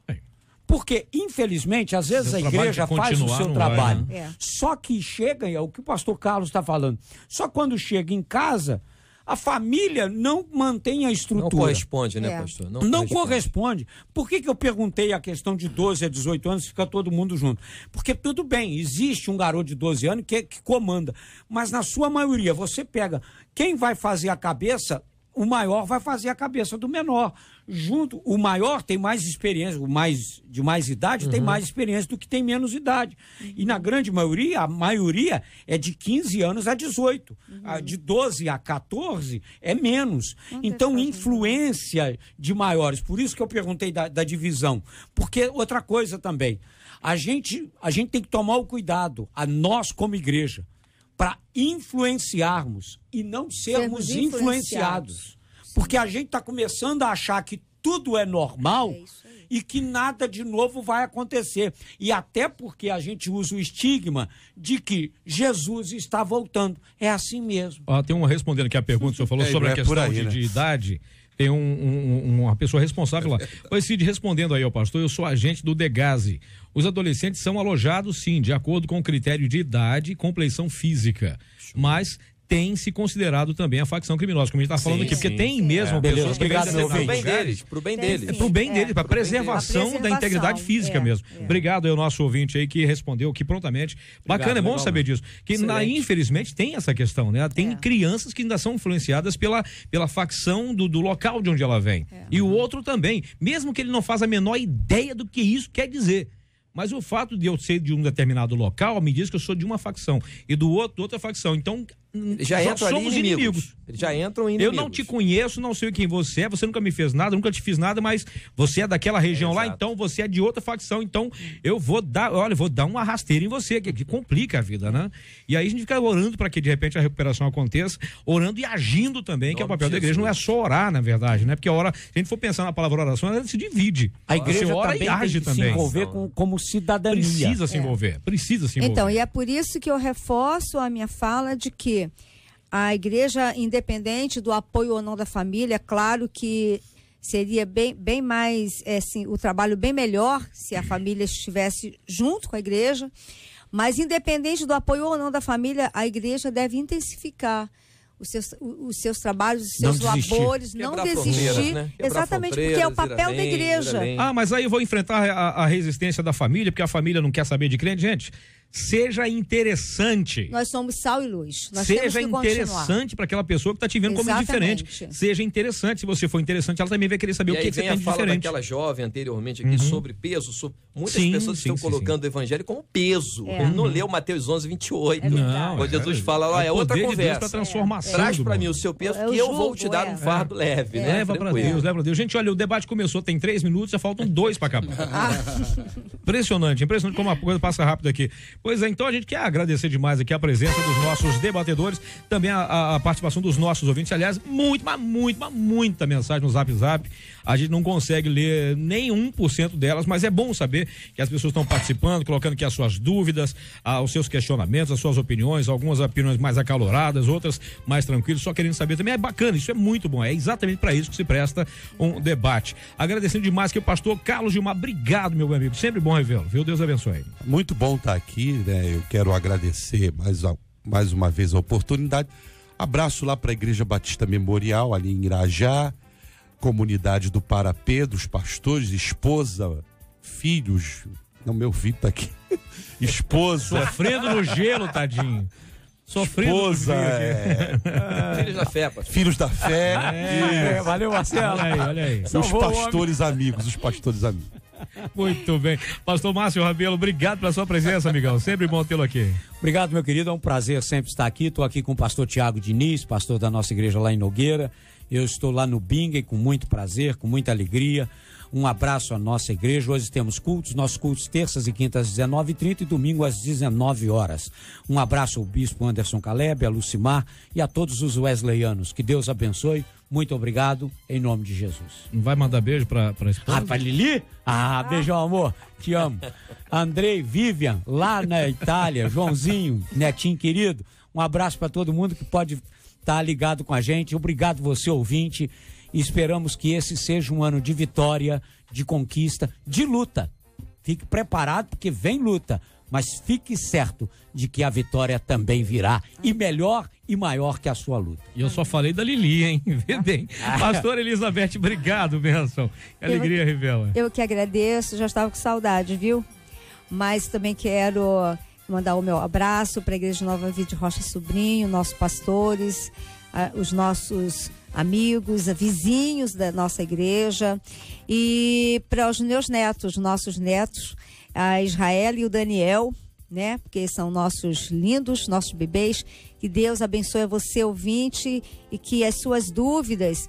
Porque, infelizmente, às vezes a igreja faz o seu trabalho. Só que chega, é o que o pastor Carlos está falando, só quando chega em casa, a família não mantém a estrutura. Não corresponde, né, pastor? Não corresponde. Por que eu perguntei a questão de 12 a 18 anos, fica todo mundo junto? Porque tudo bem, existe um garoto de 12 anos que comanda, mas na sua maioria, você pega quem vai fazer a cabeça, o maior vai fazer a cabeça do menor. Junto, o maior tem mais experiência, de mais idade tem mais experiência do que tem menos idade. E na grande maioria, a maioria é de 15 anos a 18. De 12 a 14 é menos. Então, influência de maiores. Por isso que eu perguntei da divisão. Porque outra coisa também, a gente tem que tomar o cuidado, nós como igreja, para influenciarmos e não sermos influenciados. Porque a gente está começando a achar que tudo é normal e que nada de novo vai acontecer. E até porque a gente usa o estigma de que Jesus está voltando. É assim mesmo. Tem uma respondendo aqui a pergunta, o senhor falou sobre a questão de idade. Tem uma pessoa responsável lá. Oi, Cid, respondendo aí ao pastor, eu sou agente do Degase. Os adolescentes são alojados, sim, de acordo com o critério de idade e compleição física. Mas tem se considerado também a facção criminosa, como a gente está falando aqui, porque tem mesmo pessoas que pro bem deles. É pro bem deles, para preservação da integridade física mesmo. Obrigado ao nosso ouvinte aí que respondeu aqui prontamente. Bacana, é bom saber disso. Que infelizmente tem essa questão, né? Tem crianças que ainda são influenciadas pela facção do local de onde ela vem. E o outro também, mesmo que ele não faça a menor ideia do que isso quer dizer. Mas o fato de eu ser de um determinado local me diz que eu sou de uma facção e do outro de outra facção. Então, já somos inimigos. Já entram inimigos. Eu não te conheço, não sei quem você é, você nunca me fez nada, nunca te fiz nada, mas você é daquela região lá, então você é de outra facção, então eu vou dar uma rasteira em você, que complica a vida, né? E aí a gente fica orando para que de repente a recuperação aconteça, orando e agindo também, que é o papel da igreja, não é só orar, na verdade, né? Porque a hora, se a gente for pensar na palavra oração, ela se divide. A igreja ora também e age tem que se envolver como cidadania. Precisa se envolver. Então, e é por isso que eu reforço a minha fala de que a igreja, independente do apoio ou não da família, claro que seria bem mais, o trabalho bem melhor se a família estivesse junto com a igreja, mas independente do apoio ou não da família, a igreja deve intensificar os seus trabalhos, os seus labores, não desistir, né? Exatamente, porque é o papel da igreja. Mas aí eu vou enfrentar a resistência da família, porque a família não quer saber de crente. Gente, seja interessante. Nós somos sal e luz. Nós seja interessante para aquela pessoa que está te vendo como indiferente. Seja interessante. Se você for interessante, ela também vai querer saber o que você tem de diferente. E aí vem a fala daquela jovem anteriormente aqui sobre peso. Muitas pessoas estão colocando o evangelho como peso. Ele não leu Mateus 11, 28. Quando Jesus fala lá, é outra conversa. Traz para mim o seu peso que eu vou te dar um fardo leve. Né? Leva para Deus, leva para Deus. Gente, olha, o debate começou, tem 3 minutos, já faltam 2 para acabar. Impressionante como a coisa passa rápido aqui. Pois é, então a gente quer agradecer demais aqui a presença dos nossos debatedores, também a participação dos nossos ouvintes. Aliás, muita mensagem no Zap Zap. A gente não consegue ler nem 1% delas, mas é bom saber que as pessoas estão participando, colocando aqui as suas dúvidas, os seus questionamentos, as suas opiniões, algumas opiniões mais acaloradas, outras mais tranquilas, só querendo saber também. É bacana, isso é muito bom, é exatamente para isso que se presta um debate. Agradecendo demais que o pastor Carlos Gilmar, obrigado, meu amigo, sempre bom revê-lo, viu? Deus abençoe. Muito bom estar aqui, né? Eu quero agradecer mais uma vez a oportunidade. Abraço lá para a Igreja Batista Memorial, ali em Irajá, comunidade do Parapê, dos pastores, esposa, filhos. Não, meu filho tá aqui. Esposa. Sofrendo no gelo, tadinho. Sofrendo esposa, Filhos da fé, pastor. Filhos da fé. Valeu, Marcelo. Olha aí. Os pastores amigos. Muito bem. Pastor Márcio Rabelo, obrigado pela sua presença, amigão. Sempre bom tê-lo aqui. Obrigado, meu querido. É um prazer sempre estar aqui. Estou aqui com o pastor Tiago Diniz, pastor da nossa igreja lá em Nogueira. Eu estou lá no Bingen com muito prazer, com muita alegria. Um abraço à nossa igreja. Hoje temos cultos, nossos cultos terças e quintas às 19h30 e domingo às 19 horas. Um abraço ao bispo Anderson Caleb, a Lucimar e a todos os wesleyanos. Que Deus abençoe. Muito obrigado, em nome de Jesus. Não vai mandar beijo pra esposa? Ah, pra Lili? Ah, beijão, amor. Te amo. Andrei, Vivian, lá na Itália, Joãozinho, netinho querido. Um abraço para todo mundo que pode estar ligado com a gente. Obrigado você, ouvinte. E esperamos que esse seja um ano de vitória, de conquista, de luta. Fique preparado porque vem luta, mas fique certo de que a vitória também virá, e melhor e maior que a sua luta. E eu só falei da Lili, hein? Vê bem. Pastor Elizabeth, obrigado, bênção. Que alegria revela. Eu que agradeço, já estava com saudade, viu? Mas também quero mandar o meu abraço para a Igreja Nova Vida de Rocha Sobrinho, nossos pastores, os nossos amigos, vizinhos da nossa igreja, e para os meus netos, nossos netos, a Israel e o Daniel, né? Porque são nossos lindos, nossos bebês. Que Deus abençoe você, ouvinte, e que as suas dúvidas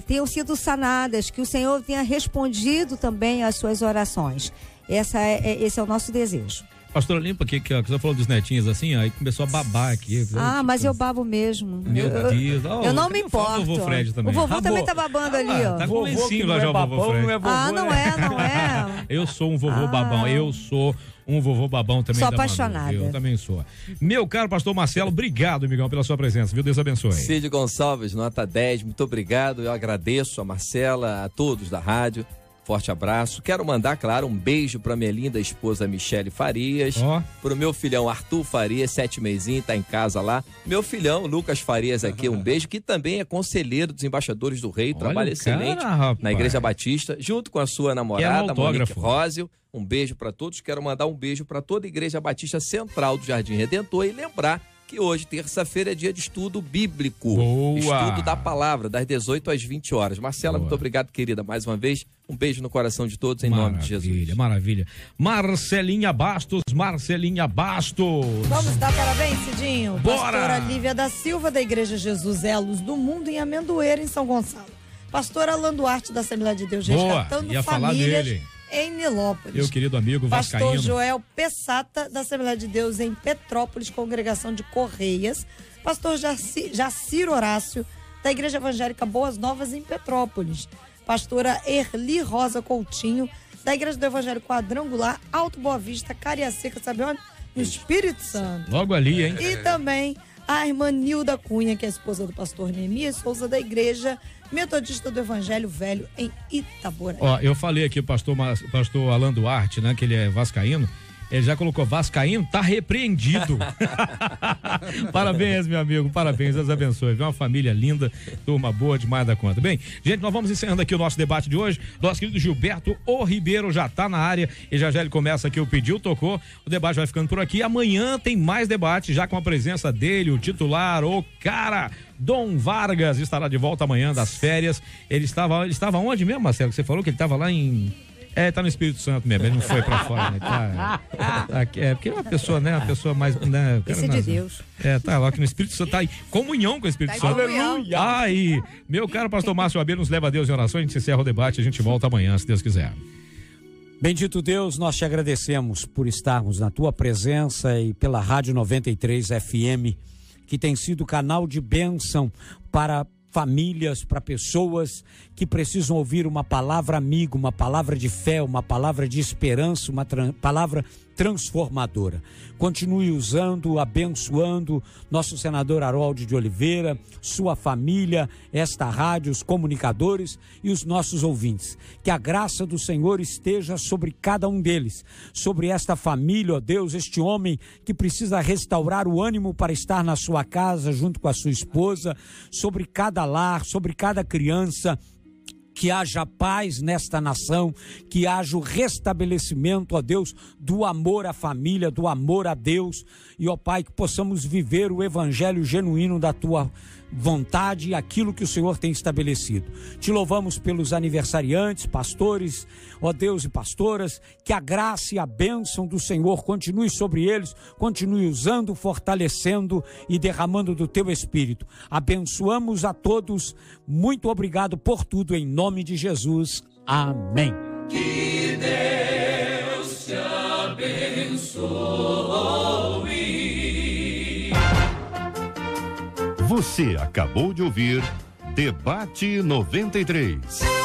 tenham sido sanadas, que o Senhor tenha respondido também às suas orações. Esse é o nosso desejo. Pastora Limpa, que você falou dos netinhos assim, aí começou a babar aqui. Mas eu babo mesmo. Meu Deus. Eu não me importo. O vovô Fred também. O vovô também tá babando ali, ó. Tá com o lencinho lá já o vovô Fred. Não é. Eu sou um vovô babão. Eu sou um vovô babão também. Sou apaixonada. Eu também sou. Meu caro pastor Marcelo, obrigado, amigão, pela sua presença, viu? Deus abençoe. Cid Gonçalves, nota 10, muito obrigado. Eu agradeço a Marcela, a todos da rádio. Forte abraço. Quero mandar, claro, um beijo para minha linda esposa Michele Farias, pro meu filhão Arthur Farias, 7 mesinhos, tá em casa lá. Meu filhão Lucas Farias aqui, um beijo, que também é conselheiro dos embaixadores do rei, trabalha excelente na Igreja Batista, junto com a sua namorada, Monique Rósio. Um beijo para todos. Quero mandar um beijo para toda a Igreja Batista Central do Jardim Redentor e lembrar que hoje, terça-feira, é dia de estudo bíblico. Boa. Estudo da palavra, das 18 às 20 horas. Marcela, muito obrigado, querida, mais uma vez. Um beijo no coração de todos, em nome de Jesus. Maravilha. Marcelinha Bastos. Vamos dar parabéns, Cidinho. Bora! Pastora Lívia da Silva, da Igreja Jesus é a Luz do Mundo, em Amendoeira, em São Gonçalo. Pastor Alan Duarte, da Assembleia de Deus, resgatando famílias em Nilópolis. Meu querido amigo vascaíno. Pastor Joel Pessata, da Assembleia de Deus em Petrópolis, congregação de Correias. Pastor Jaciro Horácio, da Igreja Evangélica Boas Novas em Petrópolis. Pastora Erli Rosa Coutinho, da Igreja do Evangelho Quadrangular, Alto Boa Vista, Cariacica, sabe onde? No Espírito Santo. Logo ali, hein? E também a irmã Nilda Cunha, que é a esposa do pastor Neemias Souza, da Igreja Metodista do Evangelho Velho em Itaboraí. Ó, eu falei aqui o pastor Alan Duarte, né, que ele é vascaíno. Ele já colocou vascaíno, tá repreendido. Parabéns, meu amigo, parabéns, Deus abençoe. Uma família linda, turma boa demais da conta. Bem, gente, nós vamos encerrando aqui o nosso debate de hoje. Nosso querido Gilberto O Ribeiro já tá na área e já ele começa aqui o Pediu, Tocou. O debate vai ficando por aqui. Amanhã tem mais debate, já com a presença dele, o titular, o cara, Dom Vargas, estará de volta amanhã das férias. Ele estava onde mesmo, Marcelo? Você falou que ele estava lá em... tá no Espírito Santo mesmo, ele não foi pra fora, né? Porque é uma pessoa, né? Uma pessoa mais, né? Esse de Deus. Tá lá que no Espírito Santo, tá em comunhão com o Espírito Santo. Aleluia! Aí, meu caro pastor Márcio Rabelo, nos leva a Deus em oração, a gente encerra o debate, a gente volta amanhã, se Deus quiser. Bendito Deus, nós te agradecemos por estarmos na tua presença e pela Rádio 93 FM, que tem sido canal de bênção para famílias, para pessoas que precisam ouvir uma palavra amiga, uma palavra de fé, uma palavra de esperança, uma palavra transformadora. Continue usando, abençoando nosso senador Harold de Oliveira, sua família, esta rádio, os comunicadores e os nossos ouvintes. Que a graça do Senhor esteja sobre cada um deles, sobre esta família, ó Deus, este homem que precisa restaurar o ânimo para estar na sua casa junto com a sua esposa, sobre cada lar, sobre cada criança. Que haja paz nesta nação, que haja o restabelecimento, ó Deus, do amor à família, do amor a Deus, e ó Pai, que possamos viver o evangelho genuíno da tua vontade e aquilo que o Senhor tem estabelecido. Te louvamos pelos aniversariantes, pastores, ó Deus, e pastoras, que a graça e a bênção do Senhor continue sobre eles, continue usando, fortalecendo e derramando do teu Espírito. Abençoamos a todos, muito obrigado por tudo, em nome de Jesus, amém. Que Deus te abençoe. Você acabou de ouvir Debate 93.